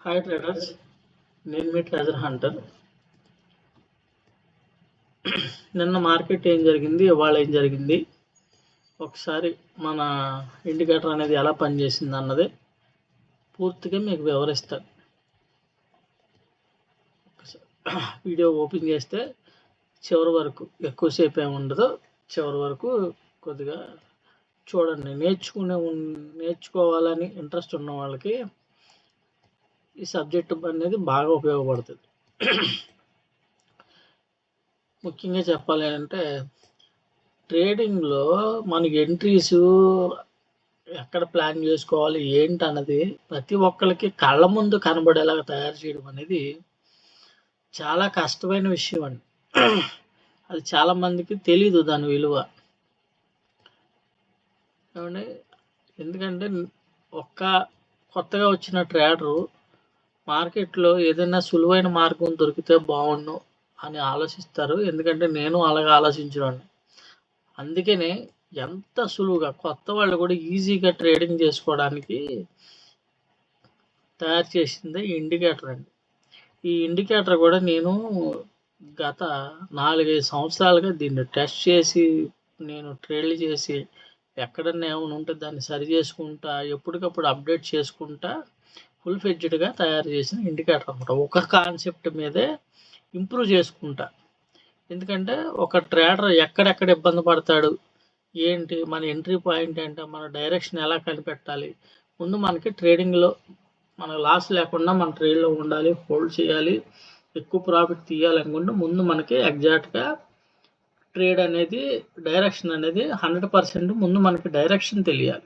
Hi traders, నేను మీ treasure Hunter. నిన్న market ఏం జరిగింది, ఇవాళ ఏం జరిగింది, ఒకసారి మన ఇండికేటర్ అనేది ఎలా పనిచేసింది అన్నది పూర్తిగా మీకు వివరిస్తాను. వీడియో ఓపెన్ చేస్తే చివరి వరకు, ఎక్కువసేపు ఏమి ఉండదు, చివరి వరకు కొద్దిగా చూడండి. నేర్చుకోవాలని ఇంట్రెస్ట్ ఉన్న వాళ్ళకి ఈ సబ్జెక్ట్ అనేది బాగా ఉపయోగపడుతుంది. ముఖ్యంగా చెప్పాలి అంటే ట్రేడింగ్లో మనకి ఎంట్రీస్ ఎక్కడ ప్లాన్ చేసుకోవాలి ఏంటి అన్నది ప్రతి ఒక్కరికి కళ్ళ ముందు కనబడేలాగా తయారు చేయడం అనేది చాలా కష్టమైన విషయం అండి. అది చాలా మందికి తెలీదు దాని విలువ. ఏమండి, ఎందుకంటే కొత్తగా వచ్చిన ట్రేడరు మార్కెట్లో ఏదైనా సులువైన మార్గం దొరికితే బాగుండు అని ఆలోచిస్తారు. ఎందుకంటే నేను అలాగే ఆలోచించేవాడిని. అందుకనే ఎంత సులువుగా కొత్త వాళ్ళు కూడా ఈజీగా ట్రేడింగ్ చేసుకోవడానికి తయారు చేసిందే ఈ ఇండికేటర్ అండి. ఈ ఇండికేటర్ కూడా నేను గత 4-5 సంవత్సరాలుగా దీన్ని టెస్ట్ చేసి, నేను ట్రేడ్లు చేసి, ఎక్కడన్నా ఏమైనా ఉంటే దాన్ని సరి చేసుకుంటా, ఎప్పటికప్పుడు అప్డేట్ చేసుకుంటా ఫుల్ ఫ్లెడ్జ్డ్గా తయారు చేసిన ఇండికేటర్ అనమాట. ఒక కాన్సెప్ట్ మీదే ఇంప్రూవ్ చేసుకుంటా. ఎందుకంటే ఒక ట్రేడర్ ఎక్కడెక్కడ ఇబ్బంది పడతాడు, ఏంటి మన ఎంట్రీ పాయింట్ ఏంటో, మన డైరెక్షన్ ఎలా కనిపెట్టాలి, ముందు మనకి ట్రేడింగ్లో మనకు లాస్ లేకుండా మన ట్రేడ్లో ఉండాలి, హోల్డ్ చేయాలి, ఎక్కువ ప్రాఫిట్ తీయాలనుకుంటే ముందు మనకి ఎగ్జాక్ట్గా ట్రేడ్ అనేది డైరెక్షన్ అనేది 100% ముందు మనకి డైరెక్షన్ తెలియాలి.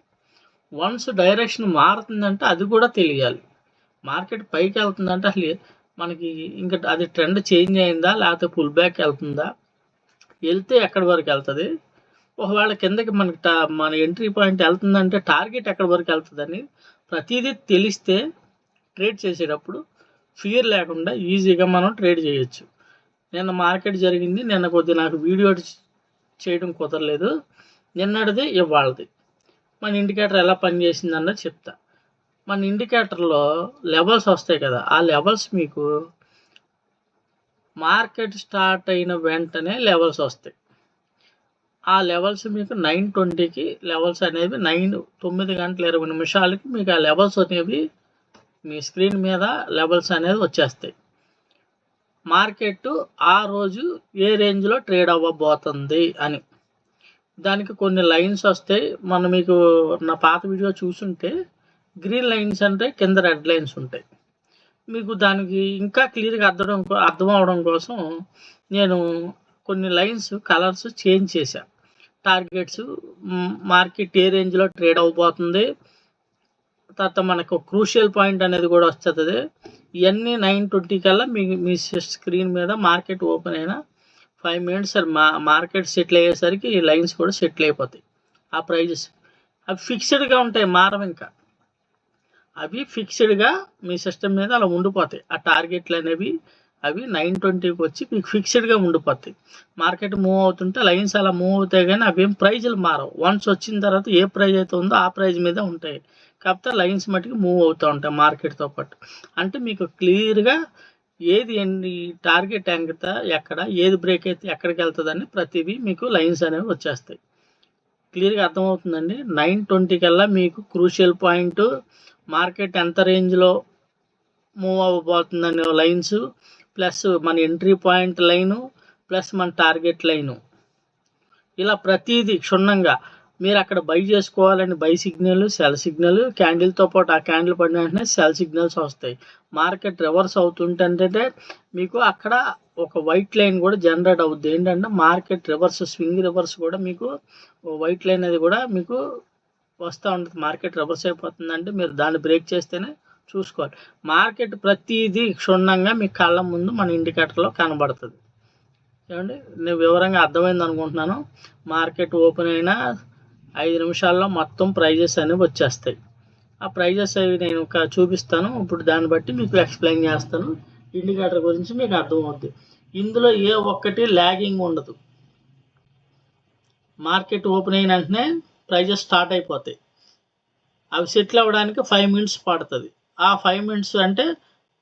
వన్స్ డైరెక్షన్ మారుతుందంటే అది కూడా తెలియాలి. మార్కెట్ పైకి వెళ్తుందంటే అసలు మనకి ఇంకా అది ట్రెండ్ చేంజ్ అయిందా, లేకపోతే పుల్ బ్యాక్ వెళ్తుందా, వెళ్తే ఎక్కడి వరకు వెళ్తుంది, ఒకవేళ కిందకి మనకి మన ఎంట్రీ పాయింట్ వెళ్తుందంటే టార్గెట్ ఎక్కడి వరకు వెళ్తుందని ప్రతిదీ తెలిస్తే ట్రేడ్ చేసేటప్పుడు ఫియర్ లేకుండా ఈజీగా మనం ట్రేడ్ చేయొచ్చు. నిన్న మార్కెట్ జరిగింది, నిన్న కొద్దిగా నాకు వీడియో చేయడం కుదరలేదు. నిన్నటిది ఇవాళది మన ఇండికేటర్ ఎలా పనిచేసింది అన్నది చెప్తా. మన ఇండికేటర్లో లెవెల్స్ వస్తాయి కదా, ఆ లెవెల్స్ మీకు మార్కెట్ స్టార్ట్ అయిన వెంటనే లెవెల్స్ వస్తాయి. ఆ లెవెల్స్ మీకు 9:20కి లెవెల్స్ అనేవి 9:20 మీకు ఆ లెవెల్స్ అనేవి మీ స్క్రీన్ మీద లెవెల్స్ అనేది వచ్చేస్తాయి. మార్కెట్ ఆ రోజు ఏ రేంజ్లో ట్రేడ్ అవ్వబోతుంది అని దానికి కొన్ని లైన్స్ వస్తాయి. మీకు నా పాత వీడియో చూసుంటే గ్రీన్ లైన్స్ అంటే కింద రెడ్ లైన్స్ ఉంటాయి. మీకు దానికి ఇంకా క్లియర్గా అర్థం అవడం కోసం నేను కొన్ని లైన్స్ కలర్స్ చేంజ్ చేశాను. టార్గెట్స్, మార్కెట్ ఏ రేంజ్లో ట్రేడ్ అవ్వబోతుంది, తర్వాత మనకు క్రూషియల్ పాయింట్ అనేది కూడా వస్తుంది. ఇవన్నీ 9:20 కల్లా మీ స్క్రీన్ మీద మార్కెట్ ఓపెన్ అయిన 5 minutes మార్కెట్ సెటిల్ అయ్యేసరికి ఈ లైన్స్ కూడా సెటిల్ అయిపోతాయి. ఆ ప్రైజెస్ అవి ఫిక్స్డ్గా ఉంటాయి, మారవు. ఇంకా అవి ఫిక్స్డ్గా మీ సిస్టమ్ మీద అలా ఉండిపోతాయి. ఆ టార్గెట్లు అనేవి అవి 9:20కి వచ్చి మీకు ఫిక్స్డ్గా ఉండిపోతాయి. మార్కెట్ మూవ్ అవుతుంటే లైన్స్ అలా మూవ్ అవుతాయి, కానీ అవి ఏం ప్రైజులు మారవు. వన్స్ వచ్చిన తర్వాత ఏ ప్రైజ్ అయితే ఉందో ఆ ప్రైజ్ మీద ఉంటాయి. కాకపోతే లైన్స్ మటుకు మూవ్ అవుతూ ఉంటాయి మార్కెట్తో పాటు. అంటే మీకు క్లియర్గా ఏది టార్గెట్ ఎంత, ఎక్కడ ఏది బ్రేక్ అయితే ఎక్కడికి వెళ్తుందని ప్రతిదీ మీకు లైన్స్ అనేవి వచ్చేస్తాయి. క్లియర్గా అర్థమవుతుందండి. 9:20 కల్లా మీకు క్రూషియల్ పాయింట్, మార్కెట్ ఎంత రేంజ్లో మూవ్ అవ్వబోతుందనే లైన్స్, ప్లస్ మన ఎంట్రీ పాయింట్ లైను, ప్లస్ మన టార్గెట్ లైను, ఇలా ప్రతిదీ క్షుణ్ణంగా మీరు అక్కడ బై చేసుకోవాలని బై సిగ్నల్, సెల్ సిగ్నల్, క్యాండిల్తో పాటు ఆ క్యాండిల్ పడిన వెంటనే సెల్ సిగ్నల్స్ వస్తాయి. మార్కెట్ రివర్స్ అవుతుంటే మీకు అక్కడ ఒక వైట్ లైన్ కూడా జనరేట్ అవుద్ది. ఏంటంటే మార్కెట్ రివర్స్, స్వింగ్ రివర్స్ కూడా మీకు వైట్ లైన్ అది కూడా మీకు వస్తూ ఉంటుంది. మార్కెట్ రివర్స్ అయిపోతుందంటే మీరు దాన్ని బ్రేక్ చేస్తేనే చూసుకోవాలి. మార్కెట్ ప్రతిదీ క్షుణ్ణంగా మీ కళ్ళ ముందు మన ఇండికేటర్లో కనబడుతుంది. ఏమండి, నేను వివరంగా అర్థమైంది అనుకుంటున్నాను. మార్కెట్ ఓపెన్ అయిన 5 నిమిషాల్లో మొత్తం ప్రైజెస్ అనేవి వచ్చేస్తాయి. ఆ ప్రైజెస్ అవి నేను చూపిస్తాను. ఇప్పుడు దాన్ని బట్టి మీకు ఎక్స్ప్లెయిన్ చేస్తాను. ఇండికేటర్ గురించి మీకు అర్థమవుద్ది. ఇందులో ఏ ఒక్కటి ల్యాగింగ్ ఉండదు. మార్కెట్ ఓపెన్ అయిన వెంటనే ప్రైజెస్ స్టార్ట్ అయిపోతాయి. అవి సెటిల్ అవ్వడానికి 5 minutes పడుతుంది. ఆ 5 మినిట్స్ అంటే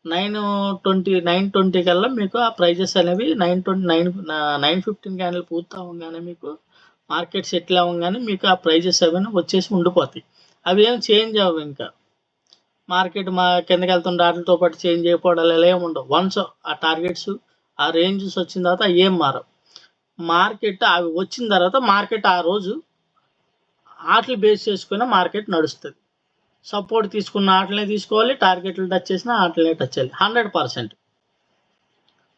9:20 కల్లా మీకు ఆ ప్రైజెస్ అనేవి 9:15 క్యాండిల్ పూర్తి అవ్వగానే మీకు మార్కెట్ సెటిల్ అవ్వగానే మీకు ఆ ప్రైజెస్ అవన్నీ వచ్చేసి ఉండిపోతాయి. అవి ఏం చేంజ్ అవ్వవు ఇంకా. మార్కెట్ కిందకి వెళ్తున్న వాటితో పాటు చేంజ్ అయిపోవడాలు ఇలా ఏమి ఉండవు. వన్స్ ఆ టార్గెట్స్ ఆ రేంజెస్ వచ్చిన తర్వాత ఏం మారవు. మార్కెట్ అవి వచ్చిన తర్వాత మార్కెట్ ఆ రోజు వాటిని బేస్ చేసుకుని మార్కెట్ నడుస్తుంది. సపోర్ట్ తీసుకున్న వాటినే తీసుకోవాలి, టార్గెట్లు టచ్ చేసినా వాటినే టచ్ చేయాలి 100%.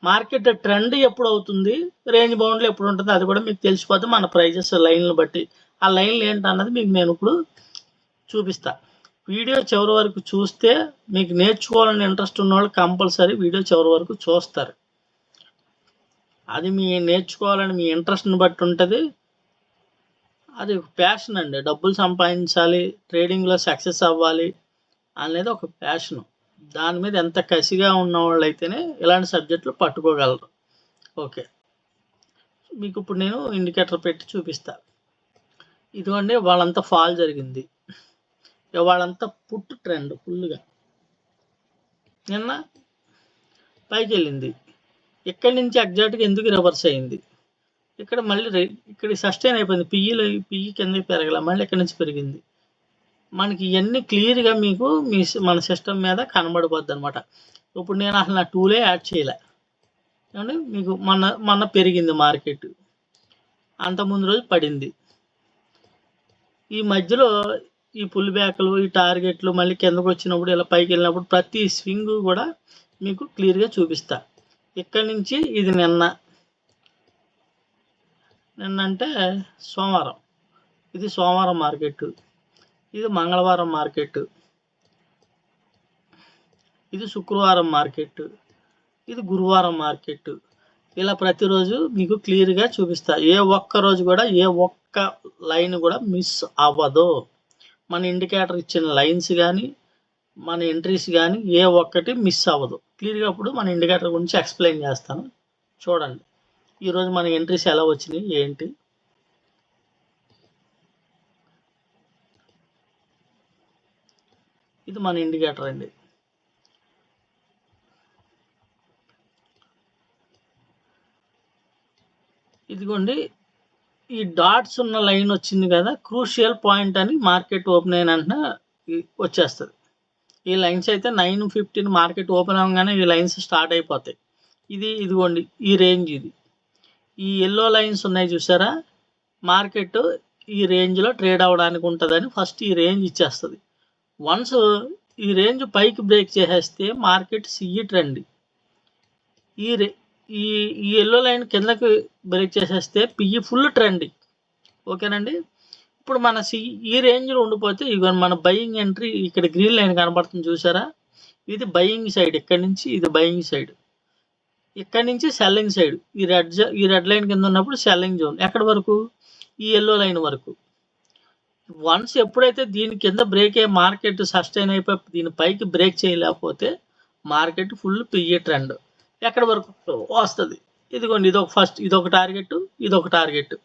మార్కెట్ ట్రెండ్ ఎప్పుడు అవుతుంది, రేంజ్ బౌండ్లో ఎప్పుడు ఉంటుంది అది కూడా మీకు తెలిసిపోతే మన ప్రైజెస్ లైన్లు బట్టి. ఆ లైన్లు ఏంటన్నది మీకు నేను ఇప్పుడు చూపిస్తా. వీడియో చివరి వరకు చూస్తే మీకు నేర్చుకోవాలని ఇంట్రెస్ట్ ఉన్న వాళ్ళు కంపల్సరీ వీడియో చివరి వరకు చూస్తారు. అది మీ నేర్చుకోవాలని మీ ఇంట్రెస్ట్ని బట్టి ఉంటుంది. అది ఒక ప్యాషన్ అండి. డబ్బులు సంపాదించాలి, ట్రేడింగ్లో సక్సెస్ అవ్వాలి అనేది ఒక ప్యాషను. దాని మీద ఎంత కసిగా ఉన్న వాళ్ళు అయితేనే ఇలాంటి సబ్జెక్టులు పట్టుకోగలరు. ఓకే, మీకు ఇప్పుడు నేను ఇండికేటర్ పెట్టి చూపిస్తా. ఇదిగోండి, వాళ్ళంతా ఫాల్ జరిగింది, వాళ్ళంతా పుట్టు ట్రెండ్ ఫుల్గా నిన్న పైకి వెళ్ళింది. ఇక్కడి నుంచి ఎగ్జాక్ట్గా ఎందుకు రివర్స్ అయింది, ఇక్కడ మళ్ళీ ఇక్కడ సస్టైన్ అయిపోయింది. పిఈ కిందకి పెరగల, మళ్ళీ ఇక్కడ నుంచి పెరిగింది. మనకి ఇవన్నీ క్లియర్గా మీకు మన సిస్టమ్ మీద కనబడిపోద్ది అనమాట. ఇప్పుడు నేను అసలు నా టూలే యాడ్ చేయలే ఏమండి. మీకు మొన్న పెరిగింది మార్కెట్, అంత ముందు రోజు పడింది. ఈ మధ్యలో ఈ పుల్ బ్యాక్లు, ఈ టార్గెట్లు మళ్ళీ కిందకు వచ్చినప్పుడు ఇలా పైకి వెళ్ళినప్పుడు ప్రతి స్వింగ్ కూడా మీకు క్లియర్గా చూపిస్తా. ఇక్కడి నుంచి ఇది నిన్న అంటే సోమవారం, ఇది సోమవారం మార్కెట్, ఇది మంగళవారం మార్కెట్, ఇది శుక్రవారం మార్కెట్, ఇది గురువారం మార్కెట్. ఇలా ప్రతిరోజు మీకు క్లియర్గా చూపిస్తా. ఏ ఒక్క రోజు కూడా ఏ ఒక్క లైన్ కూడా మిస్ అవ్వదు. మన ఇండికేటర్ ఇచ్చిన లైన్స్ కానీ మన ఎంట్రీస్ కానీ ఏ ఒక్కటి మిస్ అవ్వదు. క్లియర్గా ఇప్పుడు మన ఇండికేటర్ గురించి ఎక్స్ప్లెయిన్ చేస్తాను, చూడండి. ఈరోజు మన ఎంట్రీస్ ఎలా వచ్చినాయి ఏంటి. ఇది మన ఇండికేటర్ అండి. ఇదిగోండి, ఈ డాట్స్ ఉన్న లైన్ వచ్చింది కదా, క్రూషియల్ పాయింట్ అని మార్కెట్ ఓపెన్ అయిన వెంటనే వచ్చేస్తుంది. ఈ లైన్స్ అయితే 9:15 మార్కెట్ ఓపెన్ అవ్వగానే ఈ లైన్స్ స్టార్ట్ అయిపోతాయి. ఇదిగోండి ఈ రేంజ్, ఇది ఈ ఎల్లో లైన్స్ ఉన్నాయి చూసారా, మార్కెట్ ఈ రేంజ్లో ట్రేడ్ అవ్వడానికి ఉంటుందని ఫస్ట్ ఈ రేంజ్ ఇచ్చేస్తుంది. వన్స్ ఈ రేంజ్ పైకి బ్రేక్ చేసేస్తే మార్కెట్ సిఈ ట్రెండ్, ఈ ఎల్లో లైన్ కిందకి బ్రేక్ చేసేస్తే పిఈ ఫుల్ ట్రెండ్. ఓకేనండి. ఇప్పుడు మన ఈ రేంజ్లో ఉండిపోతే ఇక మన బయింగ్ ఎంట్రీ ఇక్కడ గ్రీన్ లైన్ కనబడుతుంది చూసారా, ఇది బయింగ్ సైడ్. ఇక్కడ నుంచి ఇది బయింగ్ సైడ్, ఇక్కడ నుంచి సెల్లింగ్ సైడ్. ఈ రెడ్ లైన్ కింద ఉన్నప్పుడు సెల్లింగ్ జోన్ ఎక్కడి వరకు, ఈ ఎల్లో లైన్ వరకు. వన్స్ ఎప్పుడైతే దీని కింద బ్రేక్ అయ్యే మార్కెట్ సస్టైన్ అయిపోయి దీని పైకి బ్రేక్ చేయలేకపోతే మార్కెట్ ఫుల్ పిఈ ట్రెండ్ ఎక్కడి వరకు వస్తుంది. ఇదిగోండి, ఇదొక టార్గెట్, ఇదొక టార్గెట్.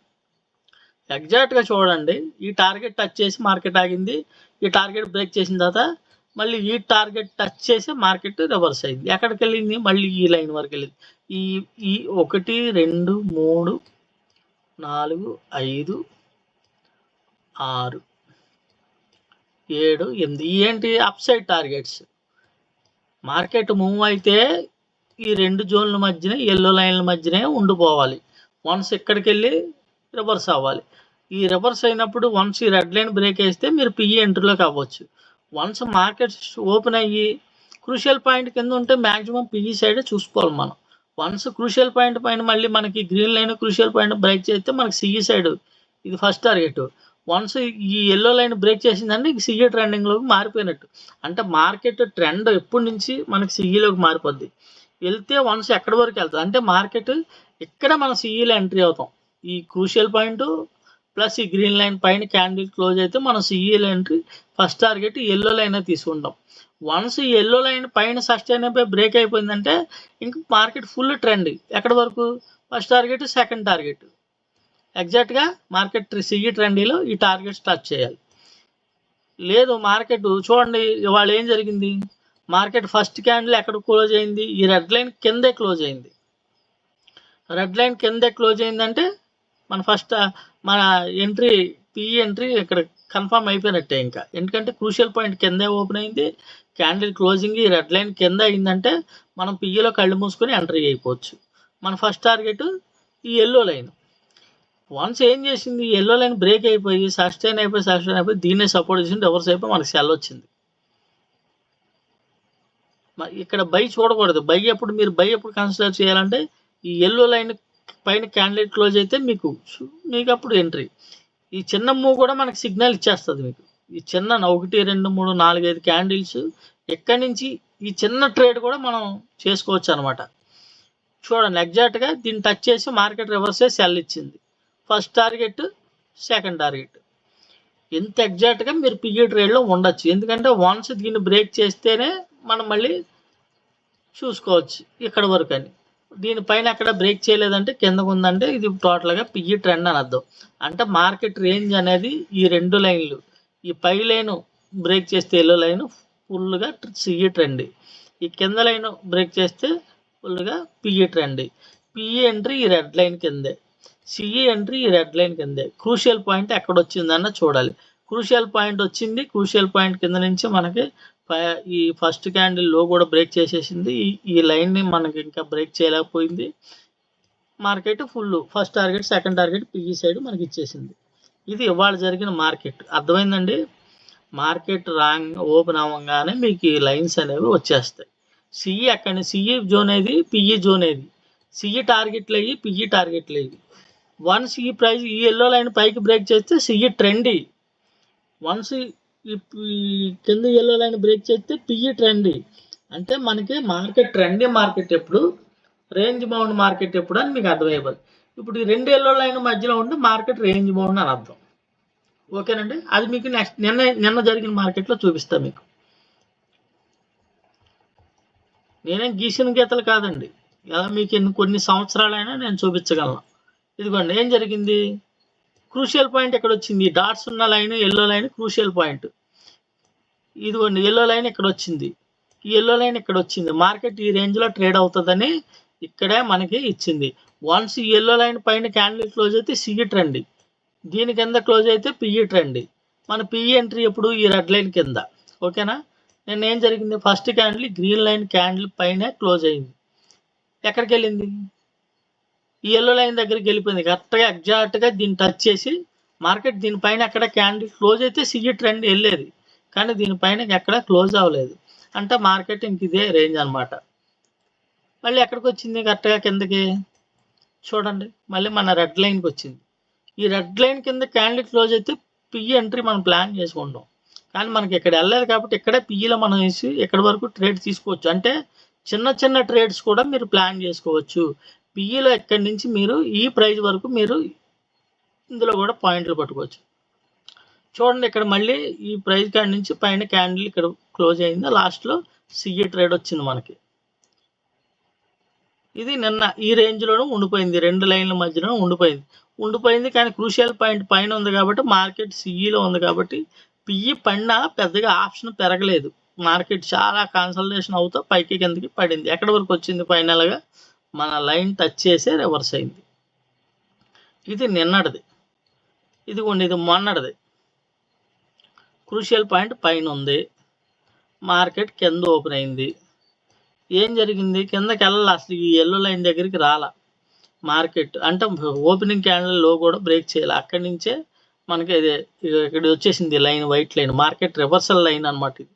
ఎగ్జాక్ట్గా చూడండి, ఈ టార్గెట్ టచ్ చేసి మార్కెట్ ఆగింది, ఈ టార్గెట్ బ్రేక్ చేసిన తర్వాత మళ్ళీ ఈ టార్గెట్ టచ్ చేసి మార్కెట్ రివర్స్ అయింది. ఎక్కడికి వెళ్ళింది, మళ్ళీ ఈ లైన్ వరకు వెళ్ళింది. ఈ 1 2 3 4 5 6 7 8 ఏంటి up side targets. Market move అయితే ఈ 2 జోన్ల మధ్యనే ఎల్లో లైన్ల మధ్యనే ఉండిపోవాలి. వన్స్ ఇక్కడికి వెళ్ళి రివర్స్ అవ్వాలి. ఈ రివర్స్ అయినప్పుడు వన్స్ ఈ రెడ్ లైన్ బ్రేక్ వేస్తే మీరు పిఈ ఎంట్రీలోకి అవ్వచ్చు. వన్స్ మార్కెట్ ఓపెన్ అయ్యి క్రూషియల్ పాయింట్ కింద ఉంటే మ్యాక్సిమం పిఈ సైడ్ చూసుకోవాలి మనం. వన్స్ క్రూషియల్ పాయింట్ పైన మళ్ళీ మనకి green line crucial point break చేస్తే మనకి సిఈ సైడ్, ఇది ఫస్ట్ టార్గెట్. వన్స్ ఈ ఎల్లో లైన్ బ్రేక్ చేసిందంటే సిఈ ట్రెండింగ్లోకి మారిపోయినట్టు. అంటే మార్కెట్ ట్రెండ్ ఎప్పటి నుంచి మనకి సిఈలోకి మారిపోద్ది. వెళ్తే వన్స్ ఎక్కడి వరకు వెళ్తుంది అంటే మార్కెట్ ఇక్కడ మనం సిఈలో ఎంట్రీ అవుతాం. ఈ క్రూషియల్ పాయింట్ ప్లస్ ఈ గ్రీన్ లైన్ పైన క్యాండిల్ క్లోజ్ అయితే మనం సిఈలో entry first target yellow line తీసుకుంటాం. వన్స్ ఈ ఎల్లో లైన్ పైన సస్టైన్ అయిపోయి బ్రేక్ అయిపోయిందంటే ఇంక మార్కెట్ ఫుల్ ట్రెండ్ ఎక్కడి వరకు, ఫస్ట్ టార్గెట్ సెకండ్ టార్గెట్. ఎగ్జాక్ట్గా మార్కెట్ సిఈ ట్రెండ్లో ఈ టార్గెట్స్ టచ్ చేయాలి. లేదు మార్కెట్ చూడండి, ఇవాళ ఏం జరిగింది, మార్కెట్ ఫస్ట్ క్యాండిల్ ఎక్కడ క్లోజ్ అయింది? ఈ రెడ్ లైన్ కిందే క్లోజ్ అయింది. రెడ్ లైన్ కిందే క్లోజ్ అయిందంటే మన ఎంట్రీ పిఈ ఎంట్రీ ఇక్కడ కన్ఫర్మ్ అయిపోయినట్టే ఇంకా. ఎందుకంటే క్రూషియల్ పాయింట్ కిందే ఓపెన్ అయింది, క్యాండిల్ క్లోజింగ్ ఈ రెడ్ లైన్ కింద అయిందంటే మనం పిఈలో కళ్ళు మూసుకొని ఎంట్రీ అయిపోవచ్చు. మన ఫస్ట్ టార్గెట్ ఈ ఎల్లో లైన్. వన్స్ ఏం చేసింది, ఎల్లో లైన్ బ్రేక్ అయిపోయి సస్టైన్ అయిపోయి దీన్నే సపోర్ట్ చేసింది, రివర్స్ అయిపోయి మనకి సెల్ వచ్చింది. ఇక్కడ బై చూడకూడదు. మీరు బై ఎప్పుడు కన్సిడర్ చేయాలంటే ఈ ఎల్లో లైన్ పైన క్యాండిల్ క్లోజ్ అయితే మీకు అప్పుడు ఎంట్రీ. ఈ చిన్న మూవ్ కూడా మనకి సిగ్నల్ ఇచ్చేస్తుంది మీకు. ఈ చిన్న 1 2 3 4 5 క్యాండిల్స్ ఎక్కడి నుంచి ఈ చిన్న ట్రేడ్ కూడా మనం చేసుకోవచ్చు అనమాట. చూడండి ఎగ్జాక్ట్గా దీన్ని టచ్ చేసి మార్కెట్ రివర్స్ సెల్ ఇచ్చింది. First target, second target. ఎంత ఎగ్జాక్ట్గా మీరు పిఈ ట్రేడ్లో ఉండొచ్చు. ఎందుకంటే వన్స్ దీన్ని బ్రేక్ చేస్తేనే మనం మళ్ళీ చూసుకోవచ్చు ఇక్కడ వరకు అని. దీనిపైన ఎక్కడ బ్రేక్ చేయలేదంటే కిందకు ఉందంటే ఇది టోటల్గా పిఈ ట్రెండ్ అని అర్థం. అంటే మార్కెట్ రేంజ్ అనేది ఈ 2 లైన్లు, ఈ పై లైన్ బ్రేక్ చేస్తే ఎల్లో లైన్ ఫుల్గా సిఈ ట్రెండ్, ఈ కింద లైన్ బ్రేక్ చేస్తే ఫుల్గా పిఈ ట్రెండ్. పిఈ ఎంట్రీ ఈ రెడ్ లైన్ కిందే, సిఈ ఎంట్రీ ఈ రెడ్ లైన్ కిందే. క్రూషియల్ పాయింట్ ఎక్కడ వచ్చిందన్న చూడాలి. క్రూషియల్ పాయింట్ వచ్చింది. క్రూషియల్ పాయింట్ కింద నుంచి మనకి ఈ ఫస్ట్ క్యాండిల్ లో కూడా బ్రేక్ చేసేసింది. ఈ లైన్ని మనకి ఇంకా బ్రేక్ చేయలేకపోయింది. Market first target, second target PE side మనకి ఇచ్చేసింది. ఇది ఇవాళ జరిగిన మార్కెట్. అర్థమైందండి? మార్కెట్ ఓపెన్ అవ్వగానే మీకు ఈ లైన్స్ అనేవి వచ్చేస్తాయి. సిఈ అక్కడి సిఈ జోన్ ఏది, పిఈ జోన్ ఏది, సిఈ టార్గెట్లు అయ్యి, పిఈ టార్గెట్లు అయ్యి. వన్స్ ఈ ప్రైస్ ఈ ఎల్లో లైన్ పైకి బ్రేక్ చేస్తే సిఈ ట్రెండీ. వన్స్ ఈ కింద ఎల్లో లైన్ బ్రేక్ చేస్తే పిఈ ట్రెండీ. అంటే మనకి మార్కెట్ ట్రెండీ మార్కెట్ ఎప్పుడు, రేంజ్ బౌండ్ మార్కెట్ ఎప్పుడు అని మీకు అర్థమైపోతుంది. ఇప్పుడు ఈ 2 ఎల్లో లైన్ మధ్యలో ఉంటే మార్కెట్ రేంజ్ బౌండ్ అని అర్థం. ఓకేనండి? అది మీకు నిన్న జరిగిన మార్కెట్లో చూపిస్తా మీకు. నేనేం గీసిన గీతలు కాదండి, ఇలా మీకు కొన్ని సంవత్సరాలైనా నేను చూపించగలను. ఇదిగోండి ఏం జరిగింది. క్రూషియల్ పాయింట్ ఎక్కడ వచ్చింది, డాట్స్ ఉన్న line yellow line crucial point. ఇదిగోండి ఎల్లో లైన్ ఇక్కడ వచ్చింది, ఈ ఎల్లో లైన్ ఇక్కడ వచ్చింది. మార్కెట్ ఈ రేంజ్లో ట్రేడ్ అవుతుందని ఇక్కడే మనకి ఇచ్చింది. వన్స్ ఈ ఎల్లో లైన్ పైన క్యాండిల్ క్లోజ్ అయితే సిఈ ట్రెండ్, దీని కింద క్లోజ్ అయితే పిఈ ట్రెండ్. మన పిఈ ఎంట్రీ ఎప్పుడు ఈ రెడ్ లైన్ కింద. ఓకేనా? నేను ఏం జరిగింది, first candle green line candle పైన క్లోజ్ అయింది. ఎక్కడికి వెళ్ళింది, ఈ ఎల్లో లైన్ దగ్గరికి వెళ్ళిపోయింది. కరెక్ట్గా ఎగ్జాక్ట్గా దీన్ని టచ్ చేసి మార్కెట్ దీనిపైన ఎక్కడ క్యాండిల్ క్లోజ్ అయితే సిఈ ట్రెండ్ వెళ్ళేది, కానీ దీనిపైన ఎక్కడ క్లోజ్ అవ్వలేదు. అంటే మార్కెట్ ఇంక ఇదే రేంజ్ అనమాట. మళ్ళీ ఎక్కడికి వచ్చింది, కరెక్ట్గా కిందకి చూడండి, మళ్ళీ మన రెడ్ లైన్కి వచ్చింది. ఈ రెడ్ లైన్ కింద క్యాండిల్ క్లోజ్ అయితే పిఈ ఎంట్రీ మనం ప్లాన్ చేసుకుంటాం, కానీ మనకి ఇక్కడ వెళ్ళలేదు కాబట్టి ఇక్కడే పిఈలో మనం వేసి ఎక్కడి వరకు ట్రేడ్ తీసుకోవచ్చు. అంటే చిన్న ట్రేడ్స్ కూడా మీరు ప్లాన్ చేసుకోవచ్చు. పిఈలో ఎక్కడి నుంచి మీరు ఈ ప్రైస్ వరకు మీరు ఇందులో కూడా పాయింట్లు పట్టుకోవచ్చు. చూడండి ఇక్కడ మళ్ళీ ఈ ప్రైస్ కాడి నుంచి పైన క్యాండిల్ ఇక్కడ క్లోజ్ అయింది, లాస్ట్లో సిఈ ట్రేడ్ వచ్చింది మనకి. ఇది నిన్న ఈ రేంజ్లోనూ ఉండిపోయింది, 2 లైన్ల మధ్యలో ఉండిపోయింది. కానీ క్రూషియల్ పాయింట్ పైన ఉంది కాబట్టి మార్కెట్ సిఈలో ఉంది కాబట్టి పిఈ పడినా పెద్దగా ఆప్షన్ పెరగలేదు. మార్కెట్ చాలా కన్సల్టేషన్ అవుతూ పైకి కిందకి పడింది. ఎక్కడి వరకు వచ్చింది, ఫైనల్గా మన లైన్ టచ్ చేసే రివర్స్ అయింది. ఇది నిన్నటిది. ఇది మొన్నటిది. క్రూషియల్ పాయింట్ పైన ఉంది, మార్కెట్ కింద ఓపెన్ అయింది. ఏం జరిగింది, కిందకి వెళ్ళాలి, అసలు ఈ ఎల్లో లైన్ దగ్గరికి రాలా మార్కెట్. అంటే ఓపెనింగ్ క్యాండిల్ లో కూడా బ్రేక్ చేయాలి. అక్కడి నుంచే మనకి ఇక్కడ వచ్చేసింది line, white line, market reversal line అనమాట. ఇది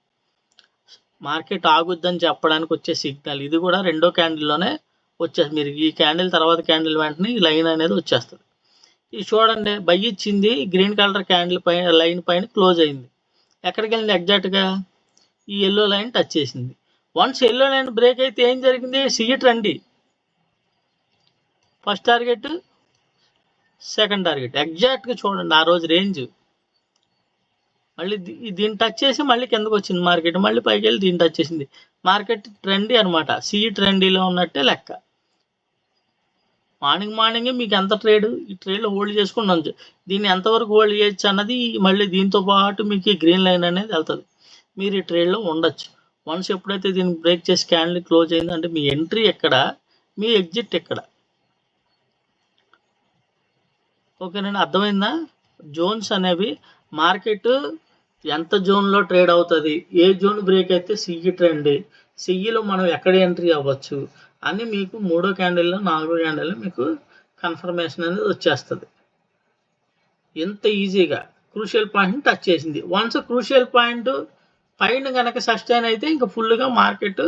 మార్కెట్ ఆగుద్దని చెప్పడానికి వచ్చే సిగ్నల్. ఇది కూడా 2వ క్యాండిల్లోనే వచ్చేస్తుంది. మీరు ఈ క్యాండిల్ తర్వాత క్యాండిల్ వెంటనే ఈ లైన్ అనేది వచ్చేస్తుంది. ఇది చూడండి, బై ఇచ్చింది, గ్రీన్ కలర్ క్యాండిల్ పైన లైన్ పైన క్లోజ్ అయింది. ఎక్కడికి వెళ్ళింది, ఎగ్జాక్ట్గా ఈ ఎల్లో లైన్ టచ్ చేసింది. వన్స్ ఎల్లో లైన్ బ్రేక్ అయితే ఏం జరిగింది, CE trend, first target, second target. ఎగ్జాక్ట్గా చూడండి ఆ రోజు రేంజ్. మళ్ళీ దీన్ని టచ్ చేసి మళ్ళీ కిందకు వచ్చింది మార్కెట్, మళ్ళీ పైకి వెళ్ళి దీన్ని టచ్ చేసింది. మార్కెట్ ట్రెండీ అనమాట, సిఈ ట్రెండీలో ఉన్నట్టే లెక్క. మార్నింగే మీకు ఎంత ట్రేడ్, ఈ ట్రేడ్లో హోల్డ్ చేసుకుని ఉండొచ్చు. దీన్ని ఎంతవరకు హోల్డ్ చేయొచ్చు అన్నది మళ్ళీ దీంతో పాటు మీకు ఈ గ్రీన్ లైన్ అనేది వెళ్తుంది. మీరు ఈ ట్రేడ్లో ఉండొచ్చు. వన్స్ ఎప్పుడైతే దీన్ని బ్రేక్ చేసి క్యాండిల్ క్లోజ్ అయిందో అంటే మీ ఎంట్రీ ఎక్కడ, మీ ఎగ్జిట్ ఎక్కడ. ఓకేనండి, అర్థమైందా? జోన్స్ అనేవి మార్కెట్ ఎంత జోన్లో ట్రేడ్ అవుతుంది, ఏ జోన్ బ్రేక్ అయితే సిఈ ట్రెండ్, సిఈలో మనం ఎక్కడ ఎంట్రీ అవ్వచ్చు అని మీకు 3వ క్యాండిల్లో 4వ క్యాండిల్లో మీకు కన్ఫర్మేషన్ అనేది వచ్చేస్తుంది. ఎంత ఈజీగా క్రూషియల్ పాయింట్ టచ్ చేసింది. వన్స్ క్రూషియల్ పాయింట్ పైన కనుక సస్టైన్ అయితే ఇంకా ఫుల్గా మార్కెట్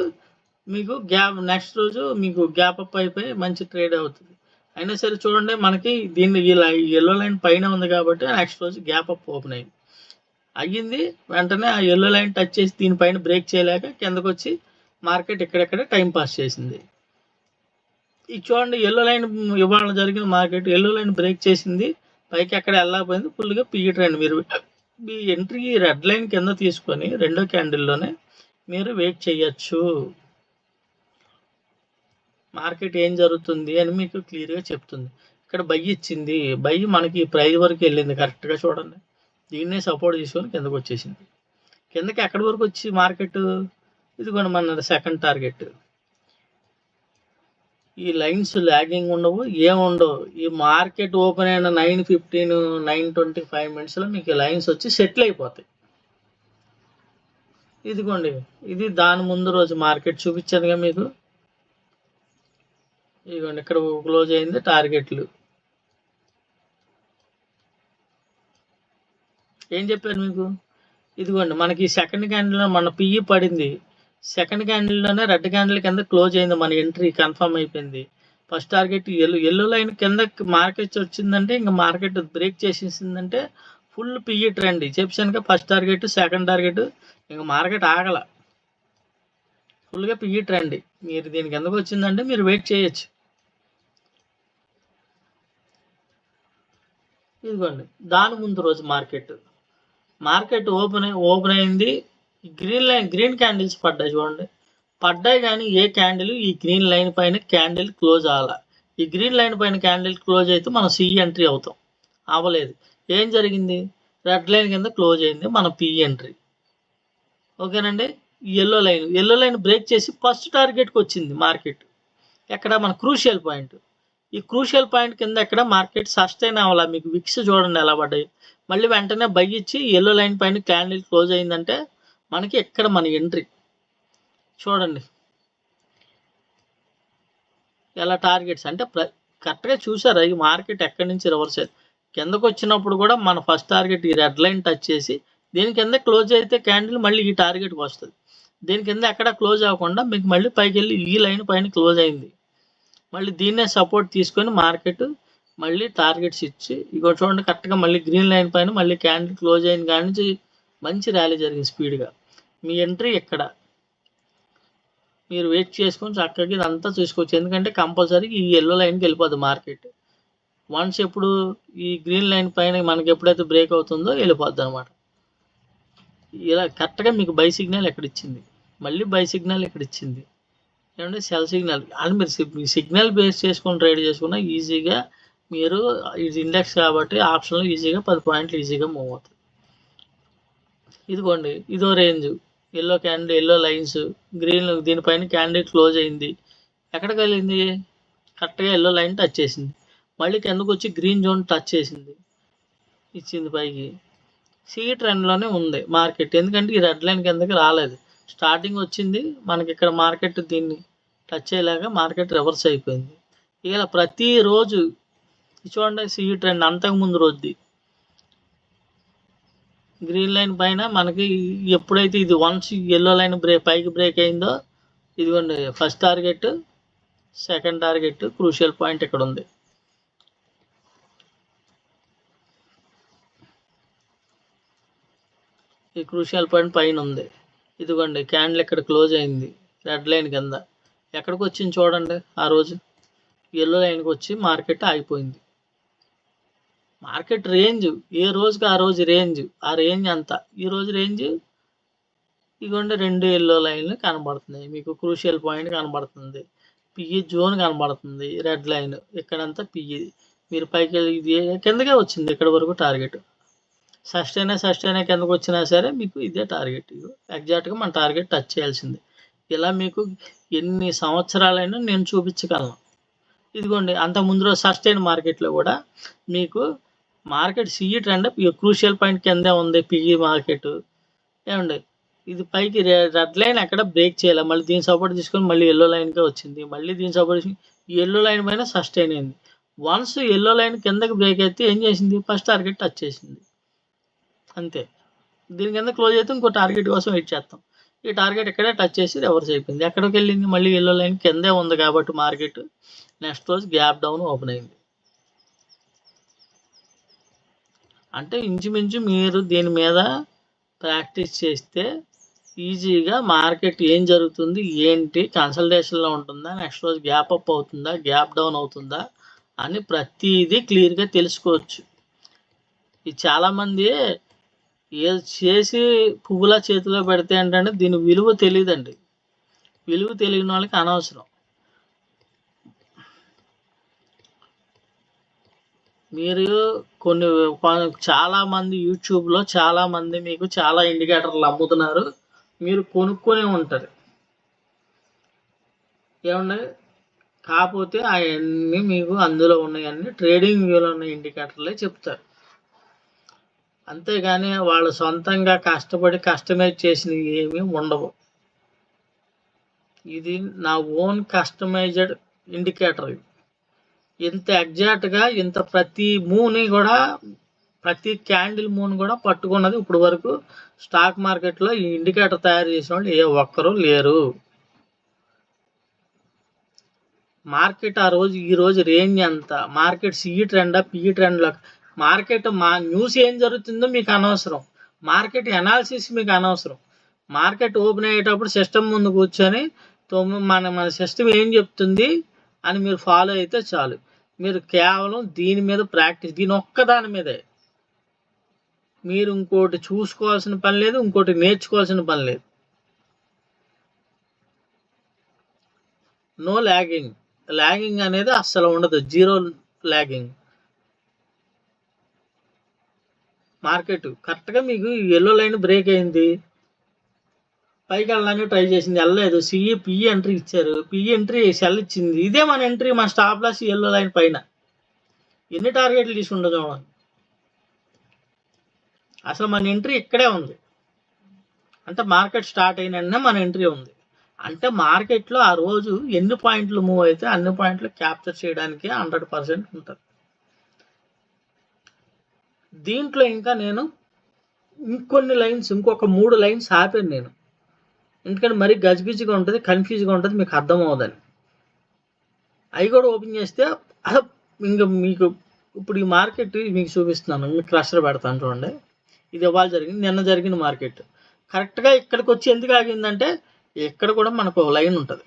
మీకు గ్యాప్, నెక్స్ట్ రోజు మీకు గ్యాప్ అప్ అయిపోయి మంచి ట్రేడ్ అవుతుంది. అయినా సరే చూడండి, మనకి దీన్ని ఇలా ఎల్లో లైన్ పైన ఉంది కాబట్టి నెక్స్ట్ రోజు గ్యాప్ అప్ ఓపెన్ అయ్యింది. వెంటనే ఆ ఎల్లో లైన్ టచ్ చేసి దీనిపైన బ్రేక్ చేయలేక కిందకు వచ్చి మార్కెట్ ఇక్కడెక్కడే టైం పాస్ చేసింది. ఇది చూడండి, ఎల్లో లైన్ ఇవాళ జరిగిన మార్కెట్ ఎల్లో లైన్ బ్రేక్ చేసింది, పైకి ఎక్కడ వెళ్ళకపోయింది, ఫుల్గా పిఈ ట్రెండ్. మీరు మీ ఎంట్రీ రెడ్ లైన్ కింద తీసుకొని 2వ క్యాండిల్లోనే మీరు వెయిట్ చేయొచ్చు. మార్కెట్ ఏం జరుగుతుంది అని మీకు క్లియర్గా చెప్తుంది. ఇక్కడ బై ఇచ్చింది, బై మనకి ప్రైస్ వరకు వెళ్ళింది కరెక్ట్గా చూడండి, దీన్నే సపోర్ట్ తీసుకొని కిందకు వచ్చేసింది. కిందకి ఎక్కడి వరకు వచ్చి మార్కెట్ ఇదిగోండి మన సెకండ్ టార్గెట్. ఈ లైన్స్ లాగింగ్ ఉండవు, ఏముండవు. ఈ మార్కెట్ ఓపెన్ అయిన 9:15 9:25 మినిట్స్లో మీకు లైన్స్ వచ్చి సెటిల్ అయిపోతాయి. ఇదిగోండి, ఇది దాని ముందు రోజు మార్కెట్ చూపించానుగా మీకు. ఇదిగోండి ఇక్కడ క్లోజ్ అయింది టార్గెట్లు. ఏం చెప్పాను మీకు? ఇదిగోండి మనకి సెకండ్ క్యాండిల్లో మన పిఈ పడింది, సెకండ్ క్యాండిల్లోనే రెడ్ క్యాండిల్ కింద క్లోజ్ అయింది, మన ఎంట్రీ కన్ఫర్మ్ అయిపోయింది. ఫస్ట్ టార్గెట్ ఎల్లో లైన్ కింద మార్కెట్ వచ్చిందంటే ఇంకా మార్కెట్ బ్రేక్ చేసేసిందంటే ఫుల్ పిఈ ట్రెండ్. చెప్పానుగా ఫస్ట్ టార్గెట్ సెకండ్ టార్గెట్ ఇంకా మార్కెట్ ఆగల, ఫుల్గా పిఈ ట్రెండ్. మీరు దీని కిందకు వచ్చిందంటే మీరు వెయిట్ చేయొచ్చు. ఇదిగోండి దాని ముందు రోజు మార్కెట్ ఓపెన్ అయింది. గ్రీన్ క్యాండిల్స్ పడ్డాయి చూడండి, పడ్డాయి కానీ ఏ క్యాండిల్ ఈ గ్రీన్ లైన్ పైన క్యాండిల్ క్లోజ్ అవ్వాల. ఈ గ్రీన్ లైన్ పైన క్యాండిల్ క్లోజ్ అయితే మనం సిఈ ఎంట్రీ అవుతాం, అవ్వలేదు. ఏం జరిగింది? రెడ్ లైన్ కింద క్లోజ్ అయింది మన పిఈ ఎంట్రీ. ఓకేనండి, ఎల్లో లైన్ బ్రేక్ చేసి ఫస్ట్ టార్గెట్కి వచ్చింది మార్కెట్. ఎక్కడ? మన క్రూషియల్ పాయింట్. ఈ క్రూషియల్ పాయింట్ కింద ఎక్కడ మార్కెట్ సస్టైన్ అవ్వాలా. మీకు విక్స్ చూడండి ఎలా పడ్డాయి. మళ్ళీ వెంటనే బై ఇచ్చి ఎల్లో లైన్ పైన క్యాండిల్ క్లోజ్ అయిందంటే మనకి ఎక్కడ మన ఎంట్రీ చూడండి. ఎలా టార్గెట్స్ అంటే కరెక్ట్గా చూసారా? ఈ మార్కెట్ ఎక్కడి నుంచి రివర్స్ అయింది. కిందకు వచ్చినప్పుడు కూడా మన ఫస్ట్ టార్గెట్ ఈ రెడ్ లైన్ టచ్ చేసి దీని కింద క్లోజ్ అయితే క్యాండిల్ మళ్ళీ ఈ టార్గెట్కి వస్తుంది. దీని కింద ఎక్కడ క్లోజ్ అవ్వకుండా మీకు మళ్ళీ పైకి వెళ్ళి ఈ లైన్ పైన క్లోజ్ అయింది. మళ్ళీ దీన్నే సపోర్ట్ తీసుకొని మార్కెట్ మళ్ళీ టార్గెట్స్ ఇచ్చి ఇగో చూడండి కరెక్ట్గా మళ్ళీ గ్రీన్ లైన్ పైన మళ్ళీ క్యాండిల్ క్లోజ్ అయిన కాడి నుంచి మంచి ర్యాలీ జరిగింది స్పీడ్గా. మీ ఎంట్రీ ఎక్కడ? మీరు వెయిట్ చేసుకొని చక్కగా ఇదంతా చూసుకోవచ్చు. ఎందుకంటే కంపల్సరీ ఈ ఎల్లో లైన్కి వెళ్ళిపోద్ది మార్కెట్. వన్స్ ఎప్పుడు ఈ గ్రీన్ లైన్ పైన మనకి ఎప్పుడైతే బ్రేక్ అవుతుందో వెళ్ళిపోద్ది అనమాట. ఇలా కరెక్ట్గా మీకు బై సిగ్నల్ ఎక్కడ ఇచ్చింది, మళ్ళీ బై సిగ్నల్ ఎక్కడ ఇచ్చింది, ఏమంటే సెల్ సిగ్నల్ అని మీరు సిగ్నల్ బేస్ చేసుకొని ట్రేడ్ చేసుకున్న ఈజీగా మీరు ఇది ఇండెక్స్ కాబట్టి ఆప్షన్లో ఈజీగా 10 పాయింట్లు ఈజీగా మూవ్ అవుతుంది. ఇదిగోండి ఇదో range, yellow candle, yellow lines, green దీనిపైన క్యాండిల్ క్లోజ్ అయింది. ఎక్కడికి వెళ్ళింది? కరెక్ట్గా ఎల్లో లైన్ టచ్ చేసింది, మళ్ళీ కిందకు వచ్చి గ్రీన్ జోన్ టచ్ చేసింది, ఇచ్చింది పైకి. సిఈ ట్రెండ్లోనే ఉంది మార్కెట్, ఎందుకంటే ఈ రెడ్ లైన్ కిందకి రాలేదు. స్టార్టింగ్ వచ్చింది మనకి ఇక్కడ మార్కెట్ దీన్ని టచ్ అయ్యేలాగా మార్కెట్ రివర్స్ అయిపోయింది. ఇలా ప్రతిరోజు చూడండి సిఈ ట్రెండ్ అంతకుముందు రోజుది గ్రీన్ లైన్ పైన మనకి ఎప్పుడైతే ఇది వన్స్ ఎల్లో లైన్ పైకి బ్రేక్ అయిందో ఇదిగోండి first target, second target, crucial point ఇక్కడ ఉంది. ఈ క్రూషియల్ పాయింట్ పైన ఉంది. ఇదిగోండి క్యాండిల్ ఇక్కడ క్లోజ్ అయింది రెడ్ లైన్ కింద. ఎక్కడికి వచ్చింది చూడండి, ఆ రోజు ఎల్లో లైన్కి వచ్చి మార్కెట్ ఆగిపోయింది. మార్కెట్ రేంజ్ ఏ రోజుకి ఆ రోజు రేంజ్, ఆ రేంజ్ అంత. ఈ రోజు రేంజ్ ఇదిగోండి 2 ఎల్లో లైన్లు కనబడుతున్నాయి మీకు, క్రూషియల్ పాయింట్ కనబడుతుంది, పిఈ జోన్ కనబడుతుంది, రెడ్ లైన్ ఇక్కడంతా పిఈ. మీరు పైకి ఇది కిందకే వచ్చింది ఇక్కడ వరకు టార్గెట్. సస్టైన్ కిందకు వచ్చినా సరే మీకు ఇదే టార్గెట్. ఎగ్జాక్ట్గా మన టార్గెట్ టచ్ చేయాల్సిందే. ఇలా మీకు ఎన్ని సంవత్సరాలైనా నేను చూపించగలను. ఇదిగోండి అంతకు ముందు రోజు సస్టైన్ మార్కెట్లో కూడా మీకు market CE trend crucial point కిందే ఉంది. పిఈ మార్కెట్ ఏమండి ఇది పైకి రెడ్ లైన్ ఎక్కడ బ్రేక్ చేయాలి, మళ్ళీ దీని సపోర్ట్ తీసుకొని మళ్ళీ ఎల్లో లైన్కే వచ్చింది, మళ్ళీ దీని సపోర్ట్ తీసుకుని ఈ ఎల్లో లైన్ పైన సస్టైన్ అయింది. వన్స్ ఎల్లో లైన్ కిందకి బ్రేక్ అయితే ఏం చేసింది, ఫస్ట్ టార్గెట్ టచ్ చేసింది అంతే. దీని కింద క్లోజ్ అయితే ఇంకో టార్గెట్ కోసం వెయిట్ చేస్తాం. ఈ టార్గెట్ ఎక్కడే టచ్ చేసి రివర్స్ అయిపోయింది. ఎక్కడికి వెళ్ళింది, మళ్ళీ ఎల్లో లైన్ కిందే ఉంది కాబట్టి మార్కెట్ నెక్స్ట్ రోజు గ్యాప్ డౌన్ ఓపెన్ అయింది. అంటే ఇంచుమించు మీరు దీని మీద ప్రాక్టీస్ చేస్తే ఈజీగా మార్కెట్ ఏం జరుగుతుంది, ఏంటి కన్సల్టేషన్లో ఉంటుందా, నెక్స్ట్ రోజు గ్యాప్ అప్ అవుతుందా, గ్యాప్ డౌన్ అవుతుందా అని ప్రతిదీ క్లియర్గా తెలుసుకోవచ్చు. ఇది చాలామంది ఏది చేసి పువ్వులా చేతిలో పెడితే ఏంటంటే దీని విలువ తెలియదండి. విలువ తెలియని వాళ్ళకి అనవసరం. మీరు చాలామంది యూట్యూబ్లో చాలామంది మీకు చాలా ఇండికేటర్లు అమ్ముతున్నారు, మీరు కొనుక్కొని ఉంటారు ఏమండి. కాకపోతే అవన్నీ మీకు అందులో ఉన్నాయన్నీ ట్రేడింగ్ వ్యూలో ఉన్న ఇండికేటర్లే చెప్తారు. అంతేగాని వాళ్ళు సొంతంగా కష్టపడి కస్టమైజ్ చేసినవి ఏమీ ఉండవు. ఇది నా ఓన్ కస్టమైజ్డ్ ఇండికేటర్. ఇంత ఎగ్జాక్ట్గా ఇంత ప్రతి మూవ్ని కూడా, ప్రతి క్యాండిల్ మూవ్ని కూడా పట్టుకున్నది ఇప్పుడు వరకు స్టాక్ మార్కెట్లో ఈ ఇండికేటర్ తయారు చేసిన వాళ్ళు ఏ ఒక్కరూ లేరు. మార్కెట్ ఈ రోజు రేంజ్ ఎంత, మార్కెట్ సిఈ ట్రెండా పిఈ ట్రెండ్లో, మార్కెట్ న్యూస్ ఏం జరుగుతుందో మీకు అనవసరం, మార్కెట్ అనాలిసిస్ మీకు అనవసరం. మార్కెట్ ఓపెన్ అయ్యేటప్పుడు సిస్టమ్ ముందు కూర్చొని మన సిస్టమ్ ఏం చెప్తుంది అని మీరు ఫాలో అయితే చాలు. మీరు కేవలం దీని మీద ప్రాక్టీస్, దీని ఒక్కదాని మీదే మీరు ఇంకోటి చూసుకోవాల్సిన పని లేదు, ఇంకోటి నేర్చుకోవాల్సిన పని లేదు. నో లాగింగ్ అనేది అస్సలు ఉండదు, జీరో లాగింగ్. మార్కెట్ కరెక్ట్గా మీకు ఎల్లో లైన్ బ్రేక్ అయింది, పైకి వెళ్ళడానికి ట్రై చేసింది, వెళ్ళలేదు, సిఈ పిఈ ఎంట్రీ ఇచ్చారు, పిఈ ఎంట్రీ సెల్ ఇచ్చింది, ఇదే మన ఎంట్రీ, మన స్టాప్ లాస్ ఎల్లో లైన్ పైన. ఎన్ని టార్గెట్లు తీసుకుంటుందో చూడండి. అసలు మన ఎంట్రీ ఇక్కడే ఉంది, అంటే మార్కెట్ స్టార్ట్ అయిన వెంటనే మన ఎంట్రీ ఉంది. అంటే మార్కెట్లో ఆ రోజు ఎన్ని పాయింట్లు మూవ్ అయితే అన్ని పాయింట్లు క్యాప్చర్ చేయడానికి 100% ఉంటుంది. దీంట్లో ఇంకా నేను ఇంకొక 3 లైన్స్ ఆపాను నేను, ఎందుకంటే మరీ గజిబిజిగా ఉంటుంది, కన్ఫ్యూజ్గా ఉంటుంది, మీకు అర్థం అవ్వదని. అవి కూడా ఓపెన్ చేస్తే ఇంకా మీకు ఇప్పుడు ఈ మార్కెట్ మీకు చూపిస్తున్నాను, మీకు క్లస్టర్ పెడతాను చూడండి. ఇది ఇవాళ జరిగింది, నిన్న జరిగిన మార్కెట్ కరెక్ట్గా ఇక్కడికి వచ్చి ఎందుకు ఆగిందంటే ఇక్కడ కూడా మనకు లైన్ ఉంటుంది,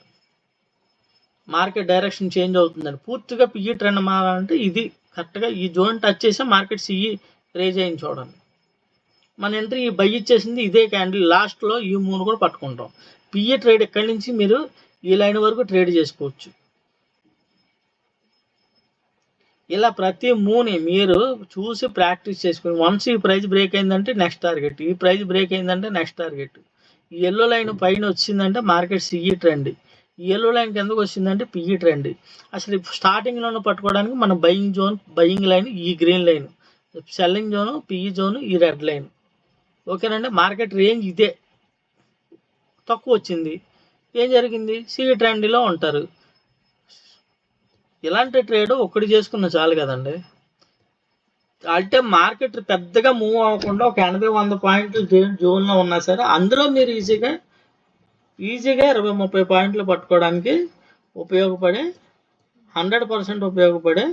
మార్కెట్ డైరెక్షన్ చేంజ్ అవుతుందని. పూర్తిగా పిఈ ట్రెండ్ మారాలంటే ఇది కరెక్ట్గా ఈ జోన్ టచ్ చేసి మార్కెట్ సిఈ రేజ్ అయింది చూడండి. మన ఎంట్రీ ఈ బై ఇచ్చేసింది, ఇదే క్యాండిల్ లాస్ట్లో ఈ మూడు కూడా పట్టుకుంటాం. పిఈ ట్రేడ్ ఇక్కడి నుంచి మీరు ఈ లైన్ వరకు ట్రేడ్ చేసుకోవచ్చు. ఇలా ప్రతి మూవ్ని మీరు చూసి ప్రాక్టీస్ చేసుకుని, వన్స్ ఈ ప్రైస్ బ్రేక్ అయిందంటే నెక్స్ట్ టార్గెట్, ఈ ప్రైస్ బ్రేక్ అయిందంటే నెక్స్ట్ టార్గెట్. ఈ ఎల్లో లైన్ పైన వచ్చిందంటే మార్కెట్ సిఈ ట్రెండ్, ఈ ఎల్లో లైన్ కిందకు వచ్చిందంటే పిఈ ట్రెండ్. అసలు స్టార్టింగ్లోనే పట్టుకోవడానికి మన బయింగ్ లైన్ ఈ green line, selling zone PE zone ఈ రెడ్ లైన్. ఓకేనండి. మార్కెట్ రేంజ్ ఇదే, తక్కువ వచ్చింది, ఏం జరిగింది, సిఈ ట్రెండ్లో ఉంటారు. ఇలాంటి ట్రేడ్ ఒక్కటి చేసుకున్న చాలు కదండి. అంటే మార్కెట్ పెద్దగా మూవ్ అవ్వకుండా ఒక 80-100 పాయింట్లు జోన్లో ఉన్నా సరే అందులో మీరు ఈజీగా 20-30 పాయింట్లు పట్టుకోవడానికి ఉపయోగపడే 100% ఉపయోగపడే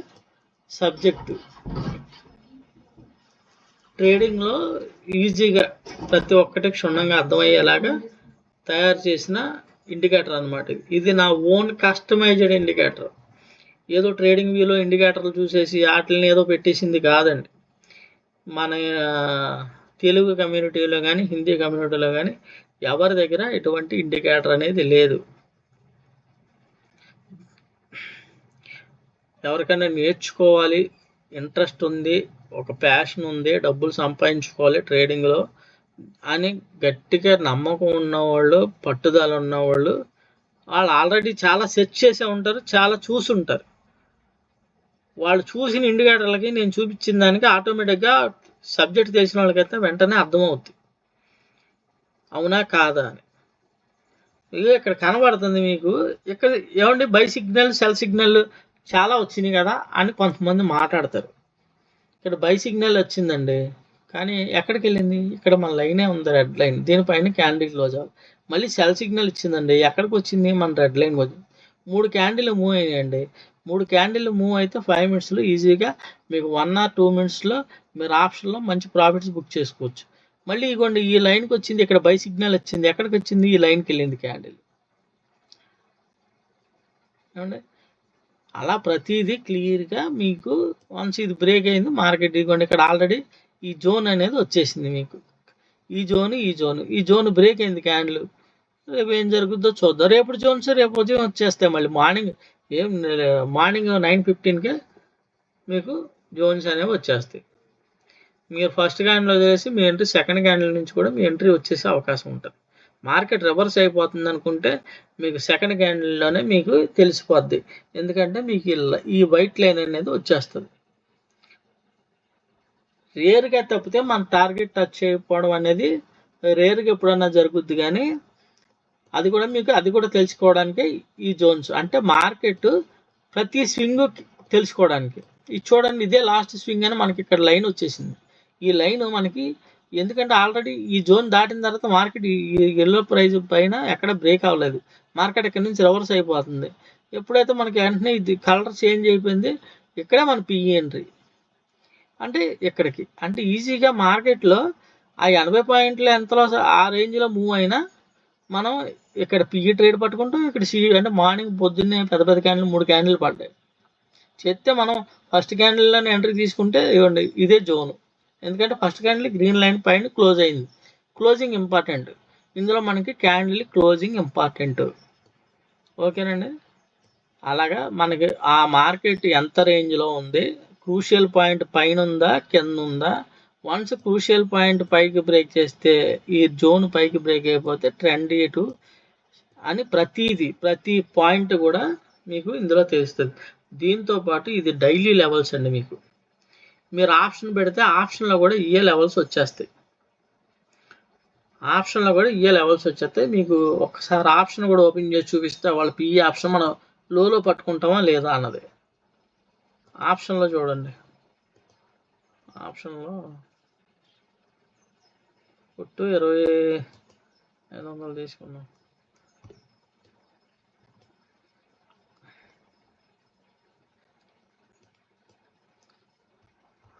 సబ్జెక్టు. ట్రేడింగ్లో ఈజీగా ప్రతి ఒక్కటి క్షుణ్ణంగా అర్థమయ్యేలాగా తయారు చేసిన ఇండికేటర్ అన్నమాట. ఇది నా ఓన్ కస్టమైజ్డ్ ఇండికేటర్. ఏదో ట్రేడింగ్ వ్యూలో ఇండికేటర్లు చూసేసి వాటిని ఏదో పెట్టేసింది కాదండి. మన తెలుగు కమ్యూనిటీలో కానీ హిందీ కమ్యూనిటీలో కానీ ఎవరి దగ్గర ఎటువంటి ఇండికేటర్ అనేది లేదు. ఎవరికైనా నేర్చుకోవాలి, ఇంట్రెస్ట్ ఉంది, ఒక ప్యాషన్ ఉంది, డబ్బులు సంపాదించుకోవాలి ట్రేడింగ్లో అని గట్టిగా నమ్మకం ఉన్నవాళ్ళు, పట్టుదల ఉన్నవాళ్ళు, వాళ్ళు ఆల్రెడీ చాలా సెర్చ్ చేసే ఉంటారు, చాలా చూసుంటారు. వాళ్ళు చూసిన ఇండికేటర్లకి నేను చూపించిన దానికి ఆటోమేటిక్గా సబ్జెక్ట్ తెలిసిన వాళ్ళకైతే వెంటనే అర్థమవుతుంది అవునా కాదా అని. ఇక ఇక్కడ కనబడుతుంది మీకు. ఇక్కడ ఏమండి బై సిగ్నల్, సెల్ సిగ్నల్ చాలా వచ్చినాయి కదా అని కొంతమంది మాట్లాడతారు. ఇక్కడ బై సిగ్నల్ వచ్చిందండి, కానీ ఎక్కడికి వెళ్ళింది? ఇక్కడ మన లైనే ఉంది, రెడ్ లైన్, దీనిపైన క్యాండిల్ క్లోజ్ అవ్వాలి. మళ్ళీ సెల్ సిగ్నల్ ఇచ్చిందండి, ఎక్కడికి వచ్చింది? మన రెడ్ లైన్ వచ్చింది. 3 క్యాండిల్ మూవ్ అయినాయండి. 3 క్యాండిల్ మూవ్ అయితే 5 మినిట్స్లో ఈజీగా మీకు 1 or 2 మినిట్స్లో మీరు ఆప్షన్లో మంచి ప్రాఫిట్స్ బుక్ చేసుకోవచ్చు. మళ్ళీ ఇగోండి ఈ లైన్కి వచ్చింది, ఇక్కడ బై సిగ్నల్ వచ్చింది, ఎక్కడికి వచ్చింది? ఈ లైన్కి వెళ్ళింది క్యాండిల్. ఏమండి అలా ప్రతిదీ క్లియర్గా మీకు వన్స్ ఇది బ్రేక్ అయింది మార్కెట్, ఇదిగోండి ఇక్కడ ఆల్రెడీ ఈ జోన్ అనేది వచ్చేసింది మీకు. ఈ జోన్ బ్రేక్ అయింది క్యాండిల్. రేపు ఏం జరుగుతుందో చూద్దాం. రేపు జోన్స్ రేపు ఉదయం వచ్చేస్తాయి. మళ్ళీ మార్నింగ్ 9:15కే మీకు జోన్స్ అనేవి వచ్చేస్తాయి. మీరు ఫస్ట్ క్యాండిల్ వదిలేసి మీ ఎంట్రీ సెకండ్ క్యాండిల్ నుంచి కూడా మీ ఎంట్రీ వచ్చేసే అవకాశం ఉంటుంది. మార్కెట్ రివర్స్ అయిపోతుంది అనుకుంటే మీకు సెకండ్ క్యాండిల్లోనే మీకు తెలిసిపోద్ది, ఎందుకంటే మీకు ఈ వైట్ లైన్ అనేది వచ్చేస్తుంది. రేర్గా తప్పితే మన టార్గెట్ టచ్ చేయకపోవడం అనేది రేర్గా ఎప్పుడన్నా జరుగుద్ది, కానీ అది కూడా తెలుసుకోవడానికి ఈ జోన్స్ అంటే మార్కెట్ ప్రతి స్వింగ్ తెలుసుకోవడానికి. ఇది చూడండి, ఇదే లాస్ట్ స్వింగ్ అని మనకి ఇక్కడ లైన్ వచ్చేసింది. ఈ లైన్ మనకి ఎందుకంటే ఆల్రెడీ ఈ జోన్ దాటిన తర్వాత మార్కెట్ ఈ ఎల్లో ప్రైజ్ పైన ఎక్కడ బ్రేక్ అవ్వలేదు, మార్కెట్ ఇక్కడ నుంచి రివర్స్ అయిపోతుంది. ఎప్పుడైతే మనకి వెంటనే ఇది కలర్ చేంజ్ అయిపోయింది, ఇక్కడే మన పిఈ ఎంట్రీ అంటే ఇక్కడికి. అంటే ఈజీగా మార్కెట్లో ఆ 80 పాయింట్లు ఎంతలో ఆ రేంజ్లో మూవ్ అయినా మనం ఇక్కడ పిఈ ట్రేడ్ పట్టుకుంటాం. ఇక్కడ అంటే మార్నింగ్ పొద్దున్నే పెద్ద క్యాండిల్ 3 క్యాండిల్ పడ్డాయి చేస్తే మనం ఫస్ట్ క్యాండిల్లోనే ఎంట్రీ తీసుకుంటే ఇవ్వండి ఇదే జోను, ఎందుకంటే ఫస్ట్ క్యాండిల్ గ్రీన్ లైన్ పైన క్లోజ్ అయింది. క్లోజింగ్ ఇంపార్టెంట్, ఇందులో మనకి క్యాండిల్ క్లోజింగ్ ఇంపార్టెంట్. ఓకేనండి, అలాగా మనకి ఆ మార్కెట్ ఎంత రేంజ్లో ఉంది, క్రూషియల్ పాయింట్ పైన ఉందా కింద ఉందా, వన్స్ క్రూషియల్ పాయింట్ పైకి బ్రేక్ చేస్తే ఈ జోన్ పైకి బ్రేక్ అయిపోతే ట్రెండ్ ఇటు అని ప్రతి పాయింట్ కూడా మీకు ఇందులో తెలుస్తుంది. దీంతో పాటు ఇది డైలీ లెవెల్స్ అండి. మీరు ఆప్షన్ పెడితే ఆప్షన్లో కూడా ఇయే లెవెల్స్ వచ్చేస్తాయి. మీకు ఒక్కసారి ఆప్షన్ కూడా ఓపెన్ చేసి చూపిస్తే వాళ్ళ పిఈ ఆప్షన్ మనం లోలో పట్టుకుంటామా లేదా అన్నది. ఆప్షన్లో చూడండి, ఆప్షన్లో కొట్టు 2500 తీసుకున్నాం.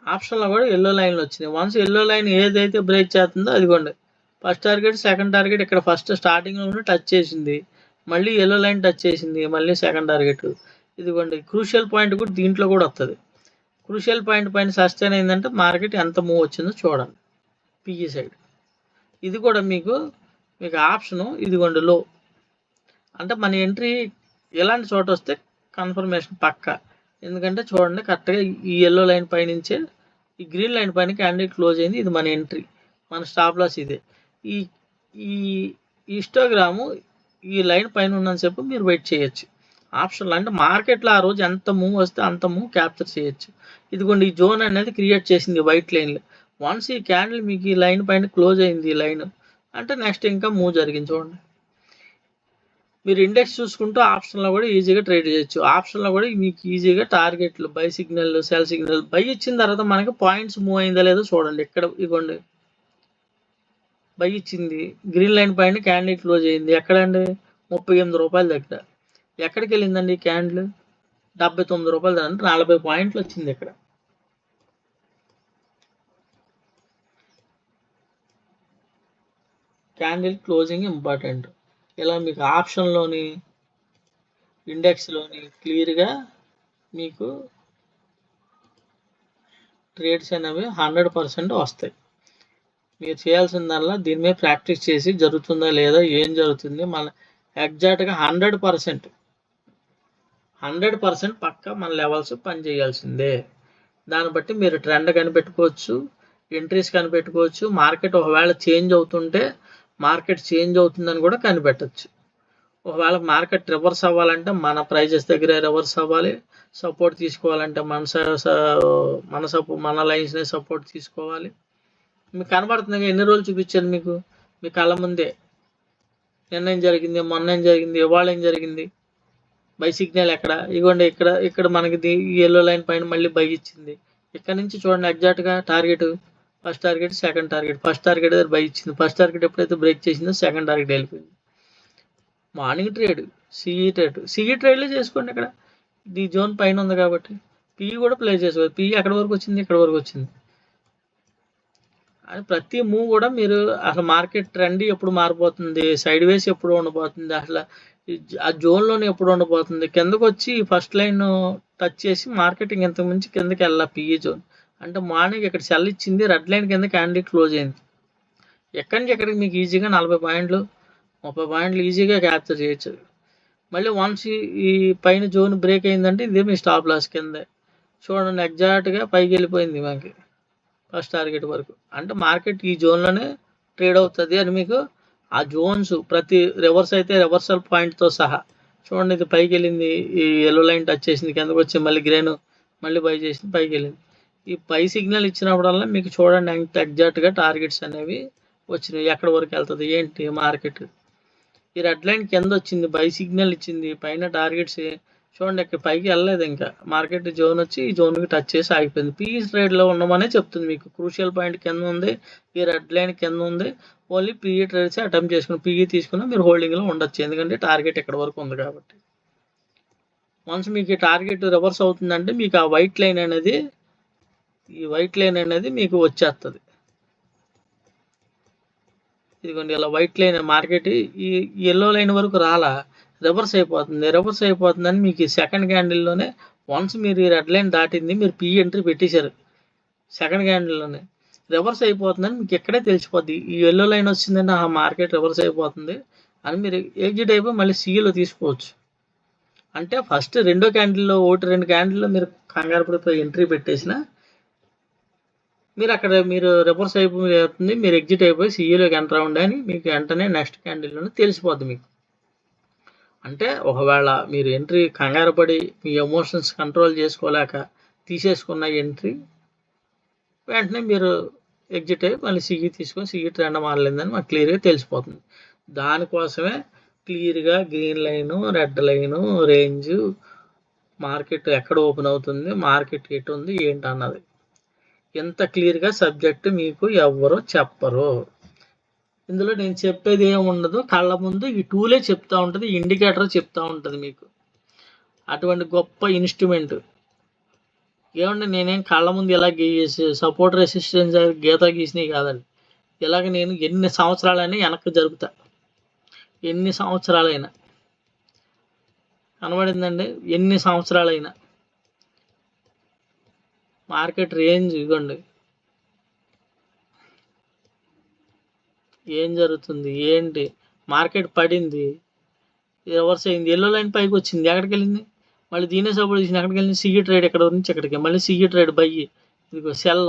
ఆప్షన్లో కూడా ఎల్లో లైన్లు వచ్చినాయి. వన్స్ ఎల్లో లైన్ ఏదైతే బ్రేక్ చేస్తుందో అదిగోండి ఫస్ట్ టార్గెట్ సెకండ్ టార్గెట్ ఇక్కడ ఫస్ట్ స్టార్టింగ్లో టచ్ చేసింది, మళ్ళీ ఎల్లో లైన్ టచ్ చేసింది, మళ్ళీ సెకండ్ టార్గెట్. ఇదిగోండి క్రూషియల్ పాయింట్ కూడా దీంట్లో కూడా వస్తుంది. క్రూషియల్ పాయింట్ పైన సస్టైన్ అయిందంటే మార్కెట్ ఎంత మూవ్ వచ్చిందో చూడండి పిఈ సైడ్. ఇది కూడా మీకు ఆప్షను ఇదిగోండి లో, అంటే మన ఎంట్రీ ఎలాంటి చోట వస్తే కన్ఫర్మేషన్ పక్క, ఎందుకంటే చూడండి కరెక్ట్గా ఈ ఎల్లో లైన్ పైనుంచే ఈ గ్రీన్ లైన్ పైన క్యాండిల్ క్లోజ్ అయింది. ఇది మన ఎంట్రీ, మన స్టాప్ లాస్ ఇదే. ఈ హిస్టోగ్రాము ఈ లైన్ పైన ఉన్నంతసేపు మీరు వెయిట్ చేయొచ్చు ఆప్షన్లో. అంటే మార్కెట్లో ఆ రోజు ఎంత మూవ్ వస్తే అంత మూవ్ క్యాప్చర్ చేయొచ్చు. ఇదిగోండి ఈ జోన్ అనేది క్రియేట్ చేసింది వైట్ లైన్లో. వన్స్ ఈ క్యాండిల్ మీకు ఈ లైన్ పైన క్లోజ్ అయింది, ఈ లైన్ అంటే నెక్స్ట్ ఇంకా మూవ్ జరిగింది. చూడండి మీరు ఇండెక్స్ చూసుకుంటూ ఆప్షన్లో కూడా ఈజీగా ట్రేడ్ చేయొచ్చు. ఆప్షన్లో కూడా మీకు ఈజీగా టార్గెట్లు, by signal, cell signal, by ఇచ్చిన తర్వాత మనకి పాయింట్స్ మూవ్ అయిందా లేదో చూడండి. ఇక్కడ ఇవ్వండి బై ఇచ్చింది, గ్రీన్ లైన్ పైన క్యాండిల్ క్లోజ్ అయింది ఎక్కడండి 38 రూపాయల దగ్గర. ఎక్కడికి వెళ్ళిందండి క్యాండిల్ 79 రూపాయల దగ్గర, అంటే 40 పాయింట్లు వచ్చింది ఇక్కడ. Candle closing important. ఇలా మీకు ఆప్షన్లోని ఇండెక్స్లోని క్లియర్గా మీకు ట్రేడ్స్ అనేవి 100% వస్తాయి. మీరు చేయాల్సిందల్లా దీని మీద ప్రాక్టీస్ చేసి జరుగుతుందా లేదా, ఏం జరుగుతుంది మన ఎగ్జాక్ట్గా 100% పక్క మన లెవెల్స్ పని చేయాల్సిందే. దాన్ని బట్టి మీరు ట్రెండ్ కనిపెట్టుకోవచ్చు, ఎంట్రీస్ కనిపెట్టుకోవచ్చు. మార్కెట్ ఒకవేళ చేంజ్ అవుతుంటే మార్కెట్ చేంజ్ అవుతుందని కూడా కనిపెట్టచ్చు. ఒకవేళ మార్కెట్ రివర్స్ అవ్వాలంటే మన ప్రైజెస్ దగ్గరే రివర్స్ అవ్వాలి. సపోర్ట్ తీసుకోవాలంటే మన లైన్స్‌నే సపోర్ట్ తీసుకోవాలి. మీకు కనబడుతుందిగా, ఎన్ని రోజులు చూపించాను మీకు మీ కళ్ళ ముందే. నిన్నేం జరిగింది, మొన్నేం జరిగింది, ఇవాళ ఏం జరిగింది, బై సిగ్నల్ ఎక్కడ, ఇగోండి ఇక్కడ ఇక్కడ మనకి ఈ ఎల్లో లైన్ పైన మళ్ళీ బై ఇచ్చింది. ఇక్కడ నుంచి చూడండి ఎగ్జాక్ట్గా target, first target, second target. First target దగ్గర బై ఇచ్చింది. ఫస్ట్ టార్గెట్ ఎప్పుడైతే బ్రేక్ చేసిందో సెకండ్ టార్గెట్ వెళ్ళిపోయింది. మార్నింగ్ ట్రేడ్, సిఈ ట్రేడ్లో చేసుకోండి. ఇక్కడ ఈ జోన్ పైన ఉంది కాబట్టి పిఈ కూడా ప్లే చేసుకోవాలి. పిఈ ఎక్కడి వరకు వచ్చింది, ఇక్కడ వరకు వచ్చింది. అని ప్రతి మూవ్ కూడా మీరు అసలు మార్కెట్ ట్రెండ్ ఎప్పుడు మారిపోతుంది, సైడ్ వేస్ ఎప్పుడు ఉండబోతుంది, అసలు ఆ జోన్లోనే ఎప్పుడు ఉండబోతుంది, కిందకు వచ్చి ఫస్ట్ లైన్ టచ్ చేసి మార్కెటింగ్ ఇంతకు మించి కిందకి వెళ్ళాలి. పిఈ జోన్ అంటే మార్నింగ్ ఇక్కడ సెల్ ఇచ్చింది, రెడ్ లైన్ కింద క్యాండిల్ క్లోజ్ అయింది. ఎక్కడి నుంచి ఎక్కడికి మీకు ఈజీగా 40 పాయింట్లు 30 పాయింట్లు ఈజీగా క్యాప్చర్ చేయొచ్చు. మళ్ళీ వన్స్ ఈ పైన జోన్ బ్రేక్ అయిందంటే ఇదే మీ స్టాప్ లాస్ కింద చూడండి, ఎగ్జాక్ట్గా పైకి వెళ్ళిపోయింది మనకి ఫస్ట్ టార్గెట్ వరకు. అంటే మార్కెట్ ఈ జోన్లోనే ట్రేడ్ అవుతుంది అని మీకు ఆ జోన్స్ ప్రతి రివర్స్ అయితే రివర్సల్ పాయింట్తో సహా చూడండి. ఇది పైకి వెళ్ళింది, ఈ ఎల్లో లైన్ టచ్ చేసింది, కిందకు వచ్చి మళ్ళీ గ్రీన్ మళ్ళీ బై చేసింది, పైకి వెళ్ళింది. ఈ పై సిగ్నల్ ఇచ్చినప్పుడల్లా మీకు చూడండి ఎంత ఎగ్జాక్ట్గా టార్గెట్స్ అనేవి వచ్చినాయి, ఎక్కడి వరకు వెళ్తుంది ఏంటి మార్కెట్. ఈ రెడ్ లైన్ కింద వచ్చింది, బై సిగ్నల్ ఇచ్చింది, పైన టార్గెట్స్ చూడండి ఇక్కడ పైకి వెళ్ళలేదు. ఇంకా మార్కెట్ జోన్ వచ్చి ఈ జోన్కి టచ్ చేసి ఆగిపోయింది. పీఈ ట్రేడ్లో ఉండమనే చెప్తుంది మీకు. క్రూషియల్ పాయింట్ కింద ఉంది, ఈ రెడ్ లైన్ కింద ఉంది. ఓన్లీ పీఈ ట్రేడ్స్ అటెంప్ట్ చేసుకుని పీఈ తీసుకుని మీరు హోల్డింగ్లో ఉండొచ్చు, ఎందుకంటే టార్గెట్ ఇక్కడ వరకు ఉంది కాబట్టి. వన్స్ మీకు ఈ టార్గెట్ రివర్స్ అవుతుందంటే మీకు ఆ వైట్ లైన్ అనేది మీకు వచ్చేస్తుంది. ఇదిగోండి ఇలా వైట్ లైన్ మార్కెట్ ఈ ఎల్లో లైన్ వరకు రాలా, రివర్స్ అయిపోతుందని మీకు ఈ సెకండ్ క్యాండిల్లోనే వన్స్ మీరు ఈ రెడ్ లైన్ దాటింది, మీరు పీ ఎంట్రీ పెట్టేశారు సెకండ్ క్యాండిల్లోనే రివర్స్ అయిపోతుందని మీకు ఎక్కడే తెలిసిపోద్ది. ఈ ఎల్లో లైన్ వచ్చిందంటే ఆ మార్కెట్ రివర్స్ అయిపోతుంది అని మీరు ఎగ్జిట్ అయిపోయి మళ్ళీ సీలో తీసుకోవచ్చు. అంటే ఫస్ట్ రెండో క్యాండిల్లో రెండు క్యాండిల్లో మీరు కంగారు పడిపోయి ఎంట్రీ పెట్టేసిన మీరు అక్కడ మీరు రివర్స్ అయిపోతుంది, మీరు ఎగ్జిట్ అయిపోయి సీఈలోకి ఎంటర్ అవ్వండి అని మీకు వెంటనే నెక్స్ట్ క్యాండిల్లోనే తెలిసిపోద్ది మీకు. అంటే ఒకవేళ మీరు ఎంట్రీ కంగారు పడి మీ ఎమోషన్స్ కంట్రోల్ చేసుకోలేక తీసేసుకున్న ఎంట్రీ వెంటనే మీరు ఎగ్జిట్ అయ్యి మళ్ళీ సీఈ తీసుకొని సీఈ ట్రెండ్ మారలేదని మాకు క్లియర్గా తెలిసిపోతుంది. దానికోసమే క్లియర్గా green line, red line, range, market ఎక్కడ ఓపెన్ అవుతుంది, మార్కెట్ ఎటు ఉంది ఏంటి అన్నది ఎంత క్లియర్గా సబ్జెక్ట్ మీకు ఎవ్వరూ చెప్పరు. ఇందులో నేను చెప్పేది ఏమి ఉండదు, కళ్ళ ముందు ఈ టూలే చెప్తూ ఉంటుంది, ఇండికేటర్ చెప్తూ ఉంటుంది మీకు. అటువంటి గొప్ప ఇన్స్ట్రుమెంట్ ఏమంటే నేనేం కళ్ళ ముందు ఇలా గీసి సపోర్ట్ రెసిస్టెన్స్ గీత గీసినవి కాదండి. ఇలాగ నేను ఎన్ని సంవత్సరాలైనా వెనక్కి జరుగుతా, ఎన్ని సంవత్సరాలైనా కనబడిందండి, ఎన్ని సంవత్సరాలైనా మార్కెట్ రేంజ్ ఇవ్వండి ఏం జరుగుతుంది ఏంటి. మార్కెట్ పడింది, రివర్స్ అయింది, ఎల్లో లైన్ పైకి వచ్చింది, ఎక్కడికి వెళ్ళింది, మళ్ళీ దీనే సపోర్ట్ చేసింది, ఎక్కడికి వెళ్ళింది, సీఈ ట్రేడ్ ఎక్కడ నుంచి ఎక్కడికి, మళ్ళీ సీఈ ట్రేడ్ బై, ఇదిగో సెల్.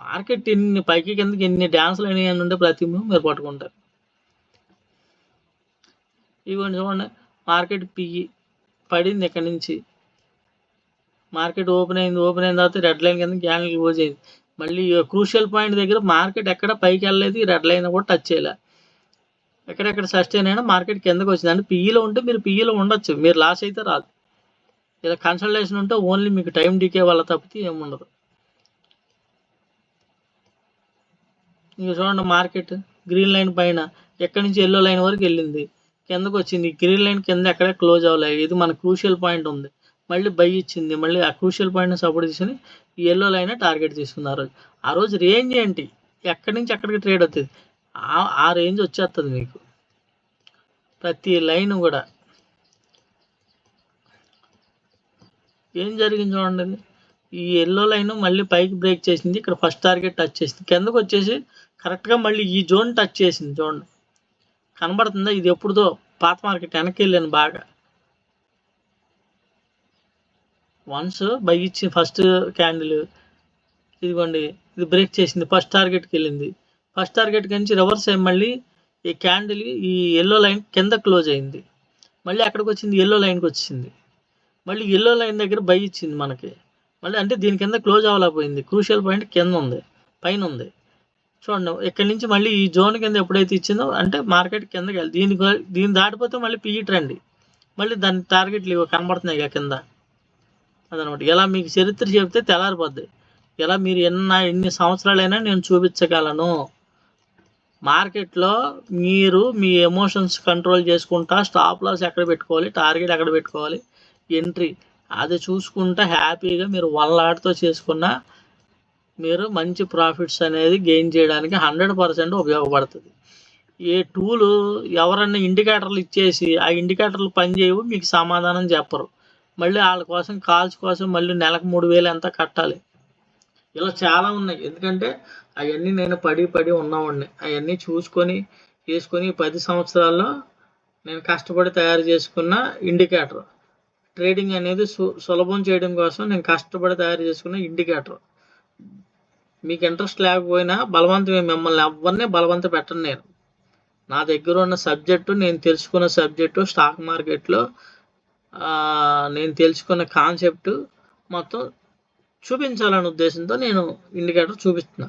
మార్కెట్ ఎన్ని పైకి కిందకి ఎన్ని డ్యాన్స్లు అయినాయి అని ఉంటే ప్రతి మీరు పట్టుకుంటారు. ఇవ్వండి చూడండి, మార్కెట్ పిఈ పడింది, ఇక్కడ నుంచి మార్కెట్ ఓపెన్ అయిన తర్వాత రెడ్ లైన్ కింద క్యాండిల్ క్లోజ్ అయింది. మళ్ళీ క్రూషియల్ పాయింట్ దగ్గర మార్కెట్ ఎక్కడ పైకి వెళ్ళలేదు, ఈ రెడ్ లైన్ కూడా టచ్ చేయలే, ఎక్కడెక్కడ సస్టైన్ అయినా మార్కెట్ కిందకి వచ్చింది. అంటే పీఈలో ఉంటే మీరు పీఈలో ఉండొచ్చు, మీరు లాస్ అయితే రాదు. ఇలా కన్సల్టేషన్ ఉంటే ఓన్లీ మీకు టైం డీకే వల్ల తప్పితే ఏముండదు. ఇక చూడండి మార్కెట్ గ్రీన్ లైన్ పైన ఎక్కడి నుంచి ఎల్లో లైన్ వరకు వెళ్ళింది, కిందకు వచ్చింది, గ్రీన్ లైన్ కింద ఎక్కడే క్లోజ్ అవ్వలేదు, ఇది మన క్రూషియల్ పాయింట్ ఉంది, మళ్ళీ బై ఇచ్చింది, మళ్ళీ ఆ క్రూషియల్ పాయింట్ని సపోర్ట్ తీసుకుని ఈ ఎల్లో లైన్ టార్గెట్ తీసుకున్నారు. ఆ రోజు రేంజ్ ఏంటి, ఎక్కడి నుంచి ఎక్కడికి ట్రేడ్ అవుతుంది, ఆ రేంజ్ వచ్చేస్తుంది మీకు ప్రతి లైన్ కూడా. ఏం జరిగింది చూడండి, ఈ ఎల్లో లైన్ మళ్ళీ పైకి బ్రేక్ చేసింది, ఇక్కడ ఫస్ట్ టార్గెట్ టచ్ చేసింది, కిందకు వచ్చేసి కరెక్ట్గా మళ్ళీ ఈ జోన్ టచ్ చేసింది. చూడండి కనబడుతుందా, ఇది ఎప్పుడుదో పాత మార్కెట్ వెనక్కి వెళ్ళాను బాగా. వన్స్ బై ఇచ్చి ఫస్ట్ క్యాండిల్ ఇదిగోండి, ఇది బ్రేక్ చేసింది, ఫస్ట్ టార్గెట్కి వెళ్ళింది, ఫస్ట్ టార్గెట్ నుంచి రివర్స్ అయ్యి మళ్ళీ ఈ క్యాండిల్ ఈ ఎల్లో లైన్ కింద క్లోజ్ అయింది, మళ్ళీ ఎక్కడికి వచ్చింది, ఎల్లో లైన్కి వచ్చింది, మళ్ళీ ఎల్లో లైన్ దగ్గర బై ఇచ్చింది మనకి, మళ్ళీ అంటే దీని కింద క్లోజ్ అవ్వలేకపోయింది, క్రూషియల్ పాయింట్ కింద ఉంది, పైన ఉంది చూడండి. ఇక్కడి నుంచి మళ్ళీ ఈ జోన్ కింద ఎప్పుడైతే ఇచ్చిందో అంటే మార్కెట్ కిందకి వెళ్ళి దీన్ని దాటిపోతే మళ్ళీ పిఈ ట్రెండ్, మళ్ళీ దాని టార్గెట్లు ఇవి కనబడుతున్నాయి ఇక కింద. అదనమాట. ఇలా మీకు చరిత్ర చెప్తే తెల్లారిపోద్ది. ఇలా మీరు ఎన్ని సంవత్సరాలైనా నేను చూపించగలను. మార్కెట్లో మీరు మీ ఎమోషన్స్ కంట్రోల్ చేసుకుంటా స్టాప్ లాస్ ఎక్కడ పెట్టుకోవాలి, టార్గెట్ ఎక్కడ పెట్టుకోవాలి, ఎంట్రీ అది చూసుకుంటా హ్యాపీగా మీరు 1 లాట్తో చేసుకున్న మీరు మంచి ప్రాఫిట్స్ అనేది గెయిన్ చేయడానికి 100% ఉపయోగపడుతుంది. ఏ టూలు ఎవరన్నా ఇండికేటర్లు ఇచ్చేసి ఆ ఇండికేటర్లు పనిచేయవు, మీకు సమాధానం చెప్పరు, మళ్ళీ వాళ్ళ కోసం కాల్స్ కోసం మళ్ళీ నెలకు 3000 ఎంత కట్టాలి, ఇలా చాలా ఉన్నాయి. ఎందుకంటే అవన్నీ నేను పడి ఉన్నవాడిని, అవన్నీ చూసుకొని చేసుకొని 10 సంవత్సరాల్లో నేను కష్టపడి తయారు చేసుకున్న ఇండికేటర్. ట్రేడింగ్ అనేది సులభం చేయడం కోసం నేను కష్టపడి తయారు చేసుకున్న ఇండికేటర్. మీకు ఇంట్రెస్ట్ లేకపోయినా బలవంతమే, మిమ్మల్ని ఎవరిని బలవంత పెట్టను నేను. నా దగ్గర ఉన్న సబ్జెక్టు, నేను తెలుసుకున్న సబ్జెక్టు, స్టాక్ మార్కెట్లో నేను తెలుసుకున్న కాన్సెప్ట్ మొత్తం చూపించాలనే ఉద్దేశంతో నేను ఇండికేటర్ చూపిస్తున్నా.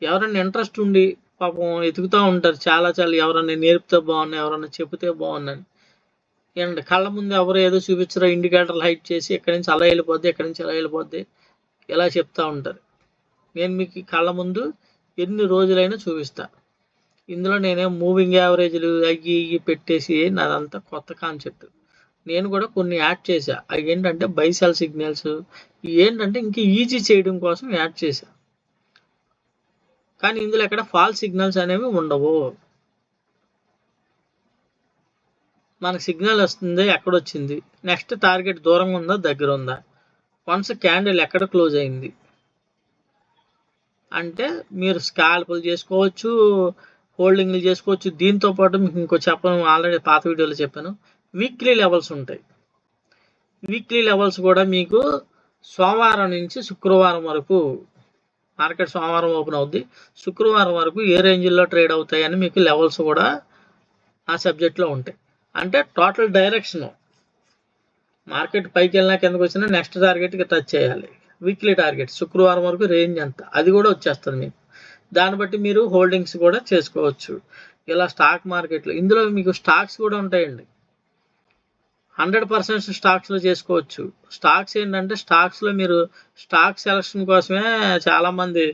ఎవరైనా ఇంట్రెస్ట్ ఉండి పాపం ఎతుకుతూ ఉంటారు చాలా ఎవరైనా నేర్పితే బాగున్నాయి, ఎవరైనా చెబితే బాగున్నాయి. ఏంటంటే కళ్ళ ముందు ఎవరు ఏదో చూపించారో ఇండికేటర్లు హైట్ చేసి ఎక్కడి నుంచి అలా వెళ్ళిపోద్ది, ఎక్కడి నుంచి అలా వెళ్ళిపోద్ది ఇలా చెప్తూ ఉంటారు. నేను మీకు కళ్ళ ముందు ఎన్ని రోజులైనా చూపిస్తా. ఇందులో నేనేం మూవింగ్ యావరేజ్లు అవి పెట్టేసి నాదంతా కొత్త కాన్సెప్ట్. నేను కూడా కొన్ని యాడ్ చేశా. అవి ఏంటంటే బైసెల్ సిగ్నల్స్ ఏంటంటే ఇంక ఈజీ చేయడం కోసం యాడ్ చేశా. కానీ ఇందులో ఎక్కడ ఫాల్స్ సిగ్నల్స్ అనేవి ఉండవు. మనకు సిగ్నల్ వస్తుంది, ఎక్కడొచ్చింది, నెక్స్ట్ టార్గెట్ దూరంగా ఉందా దగ్గర ఉందా, వన్స్ క్యాండిల్ ఎక్కడ క్లోజ్ అయింది అంటే మీరు స్కాల్పులు చేసుకోవచ్చు, హోల్డింగ్లు చేసుకోవచ్చు. దీంతో పాటు మీకు ఇంకో చెప్పను, ఆల్రెడీ పాత వీడియోలో చెప్పాను, వీక్లీ లెవెల్స్ ఉంటాయి. వీక్లీ లెవెల్స్ కూడా మీకు సోమవారం నుంచి శుక్రవారం వరకు, మార్కెట్ సోమవారం ఓపెన్ అవుద్ది, శుక్రవారం వరకు ఏ రేంజ్లో ట్రేడ్ అవుతాయని మీకు లెవెల్స్ కూడా ఆ సబ్జెక్ట్లో ఉంటాయి. అంటే టోటల్ డైరెక్షన్, మార్కెట్ పైకి వెళ్ళినా కిందకు వచ్చినా నెక్స్ట్ టార్గెట్కి టచ్ చేయాలి. వీక్లీ టార్గెట్ శుక్రవారం వరకు రేంజ్ ఎంత అది కూడా వచ్చేస్తుంది మీకు. దాన్ని బట్టి మీరు హోల్డింగ్స్ కూడా చేసుకోవచ్చు. ఇలా స్టాక్ మార్కెట్లో ఇందులో మీకు స్టాక్స్ కూడా ఉంటాయండి. 100% స్టాక్స్లో చేసుకోవచ్చు. స్టాక్స్ ఏంటంటే స్టాక్స్లో మీరు స్టాక్ సెలక్షన్ కోసమే చాలామంది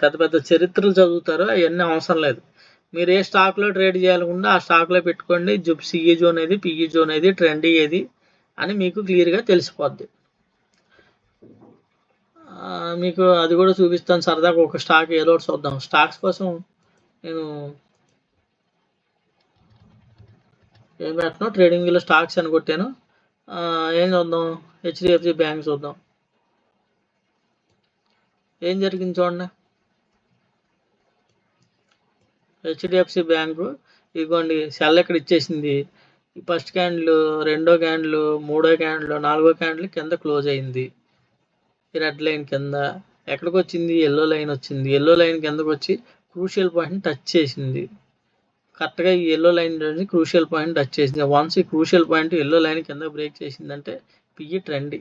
పెద్ద పెద్ద చరిత్రలు చదువుతారు. అవన్నీ అవసరం లేదు. మీరు ఏ స్టాక్లో ట్రేడ్ చేయాలనుకుంటే ఆ స్టాక్లో పెట్టుకోండి. సిఈ జోన్ ఏది, పిఈ జోన్ ఏది, ట్రెండ్ ఏది అని మీకు క్లియర్గా తెలిసిపోద్ది. మీకు అది కూడా చూపిస్తాను సరదాగా. ఒక స్టాక్ ఏదో చూద్దాం. స్టాక్స్ కోసం నేను ఏం పెట్టను, ట్రేడింగ్లో స్టాక్స్ అని కొట్టాను. ఏం చూద్దాం, హెచ్డిఎఫ్సి బ్యాంక్ చూద్దాం. ఏం జరిగింది చూడండి. హెచ్డిఎఫ్సి బ్యాంకు ఇదిగోండి, సెల్ ఇక్కడ ఇచ్చేసింది. ఫస్ట్ క్యాండిల్, రెండో క్యాండిల్, మూడో క్యాండిల్, నాలుగో క్యాండిల్ కింద క్లోజ్ అయింది. ఈ రెడ్ లైన్ కింద ఎక్కడికి వచ్చింది, ఎల్లో లైన్ వచ్చింది. ఎల్లో లైన్ కిందకు వచ్చి క్రూషియల్ పాయింట్ టచ్ చేసింది. కరెక్ట్గా ఈ ఎల్లో లైన్ నుంచి క్రూషియల్ పాయింట్ టచ్ చేసింది. వన్స్ ఈ క్రూషియల్ పాయింట్ ఎల్లో లైన్ కింద బ్రేక్ చేసిందంటే పిఈ ట్రెండ్.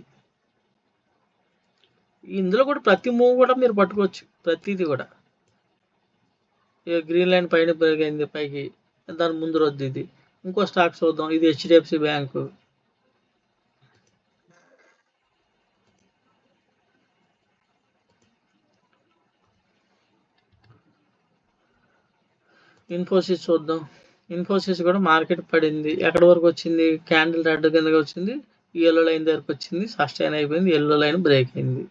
ఇందులో కూడా ప్రతి మూవ్ కూడా మీరు పట్టుకోవచ్చు, ప్రతిదీ కూడా. గ్రీన్ లైన్ పైన బ్రేక్ అయింది పైకి, దాని ముందు రద్దు. ఇది ఇంకో స్టాక్ చూద్దాం. ఇది హెచ్డిఎఫ్సి బ్యాంకు. ఇన్ఫోసిస్ చూద్దాం. ఇన్ఫోసిస్ కూడా మార్కెట్ పడింది. ఎక్కడి వరకు వచ్చింది, క్యాండిల్ రెడ్ కిందకి వచ్చింది, ఎల్లో లైన్ దగ్గరకు వచ్చింది, సస్టైన్ అయిపోయింది, ఎల్లో లైన్ బ్రేక్ అయింది,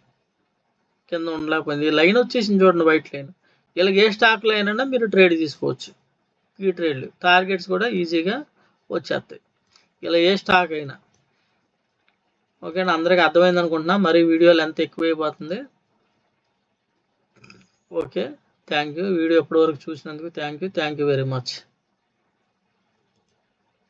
కింద ఉండలేకపోయింది. లైన్ వచ్చేసింది చూడండి, వైట్ లైన్. ఇలా ఏ స్టాక్ లైన్ అయినా మీరు ట్రేడ్ తీసుకోవచ్చు. ఈ ట్రేడ్లు టార్గెట్స్ కూడా ఈజీగా వచ్చేస్తాయి, ఇలా ఏ స్టాక్ అయినా. ఓకేనా, అందరికీ అర్థమైంది అనుకుంటున్నా. మరి వీడియోలు ఎంత ఎక్కువైపోతుంది. Okay, thank you. వీడియో ఎప్పటి వరకు చూసినందుకు థ్యాంక్ యూ వెరీ మచ్.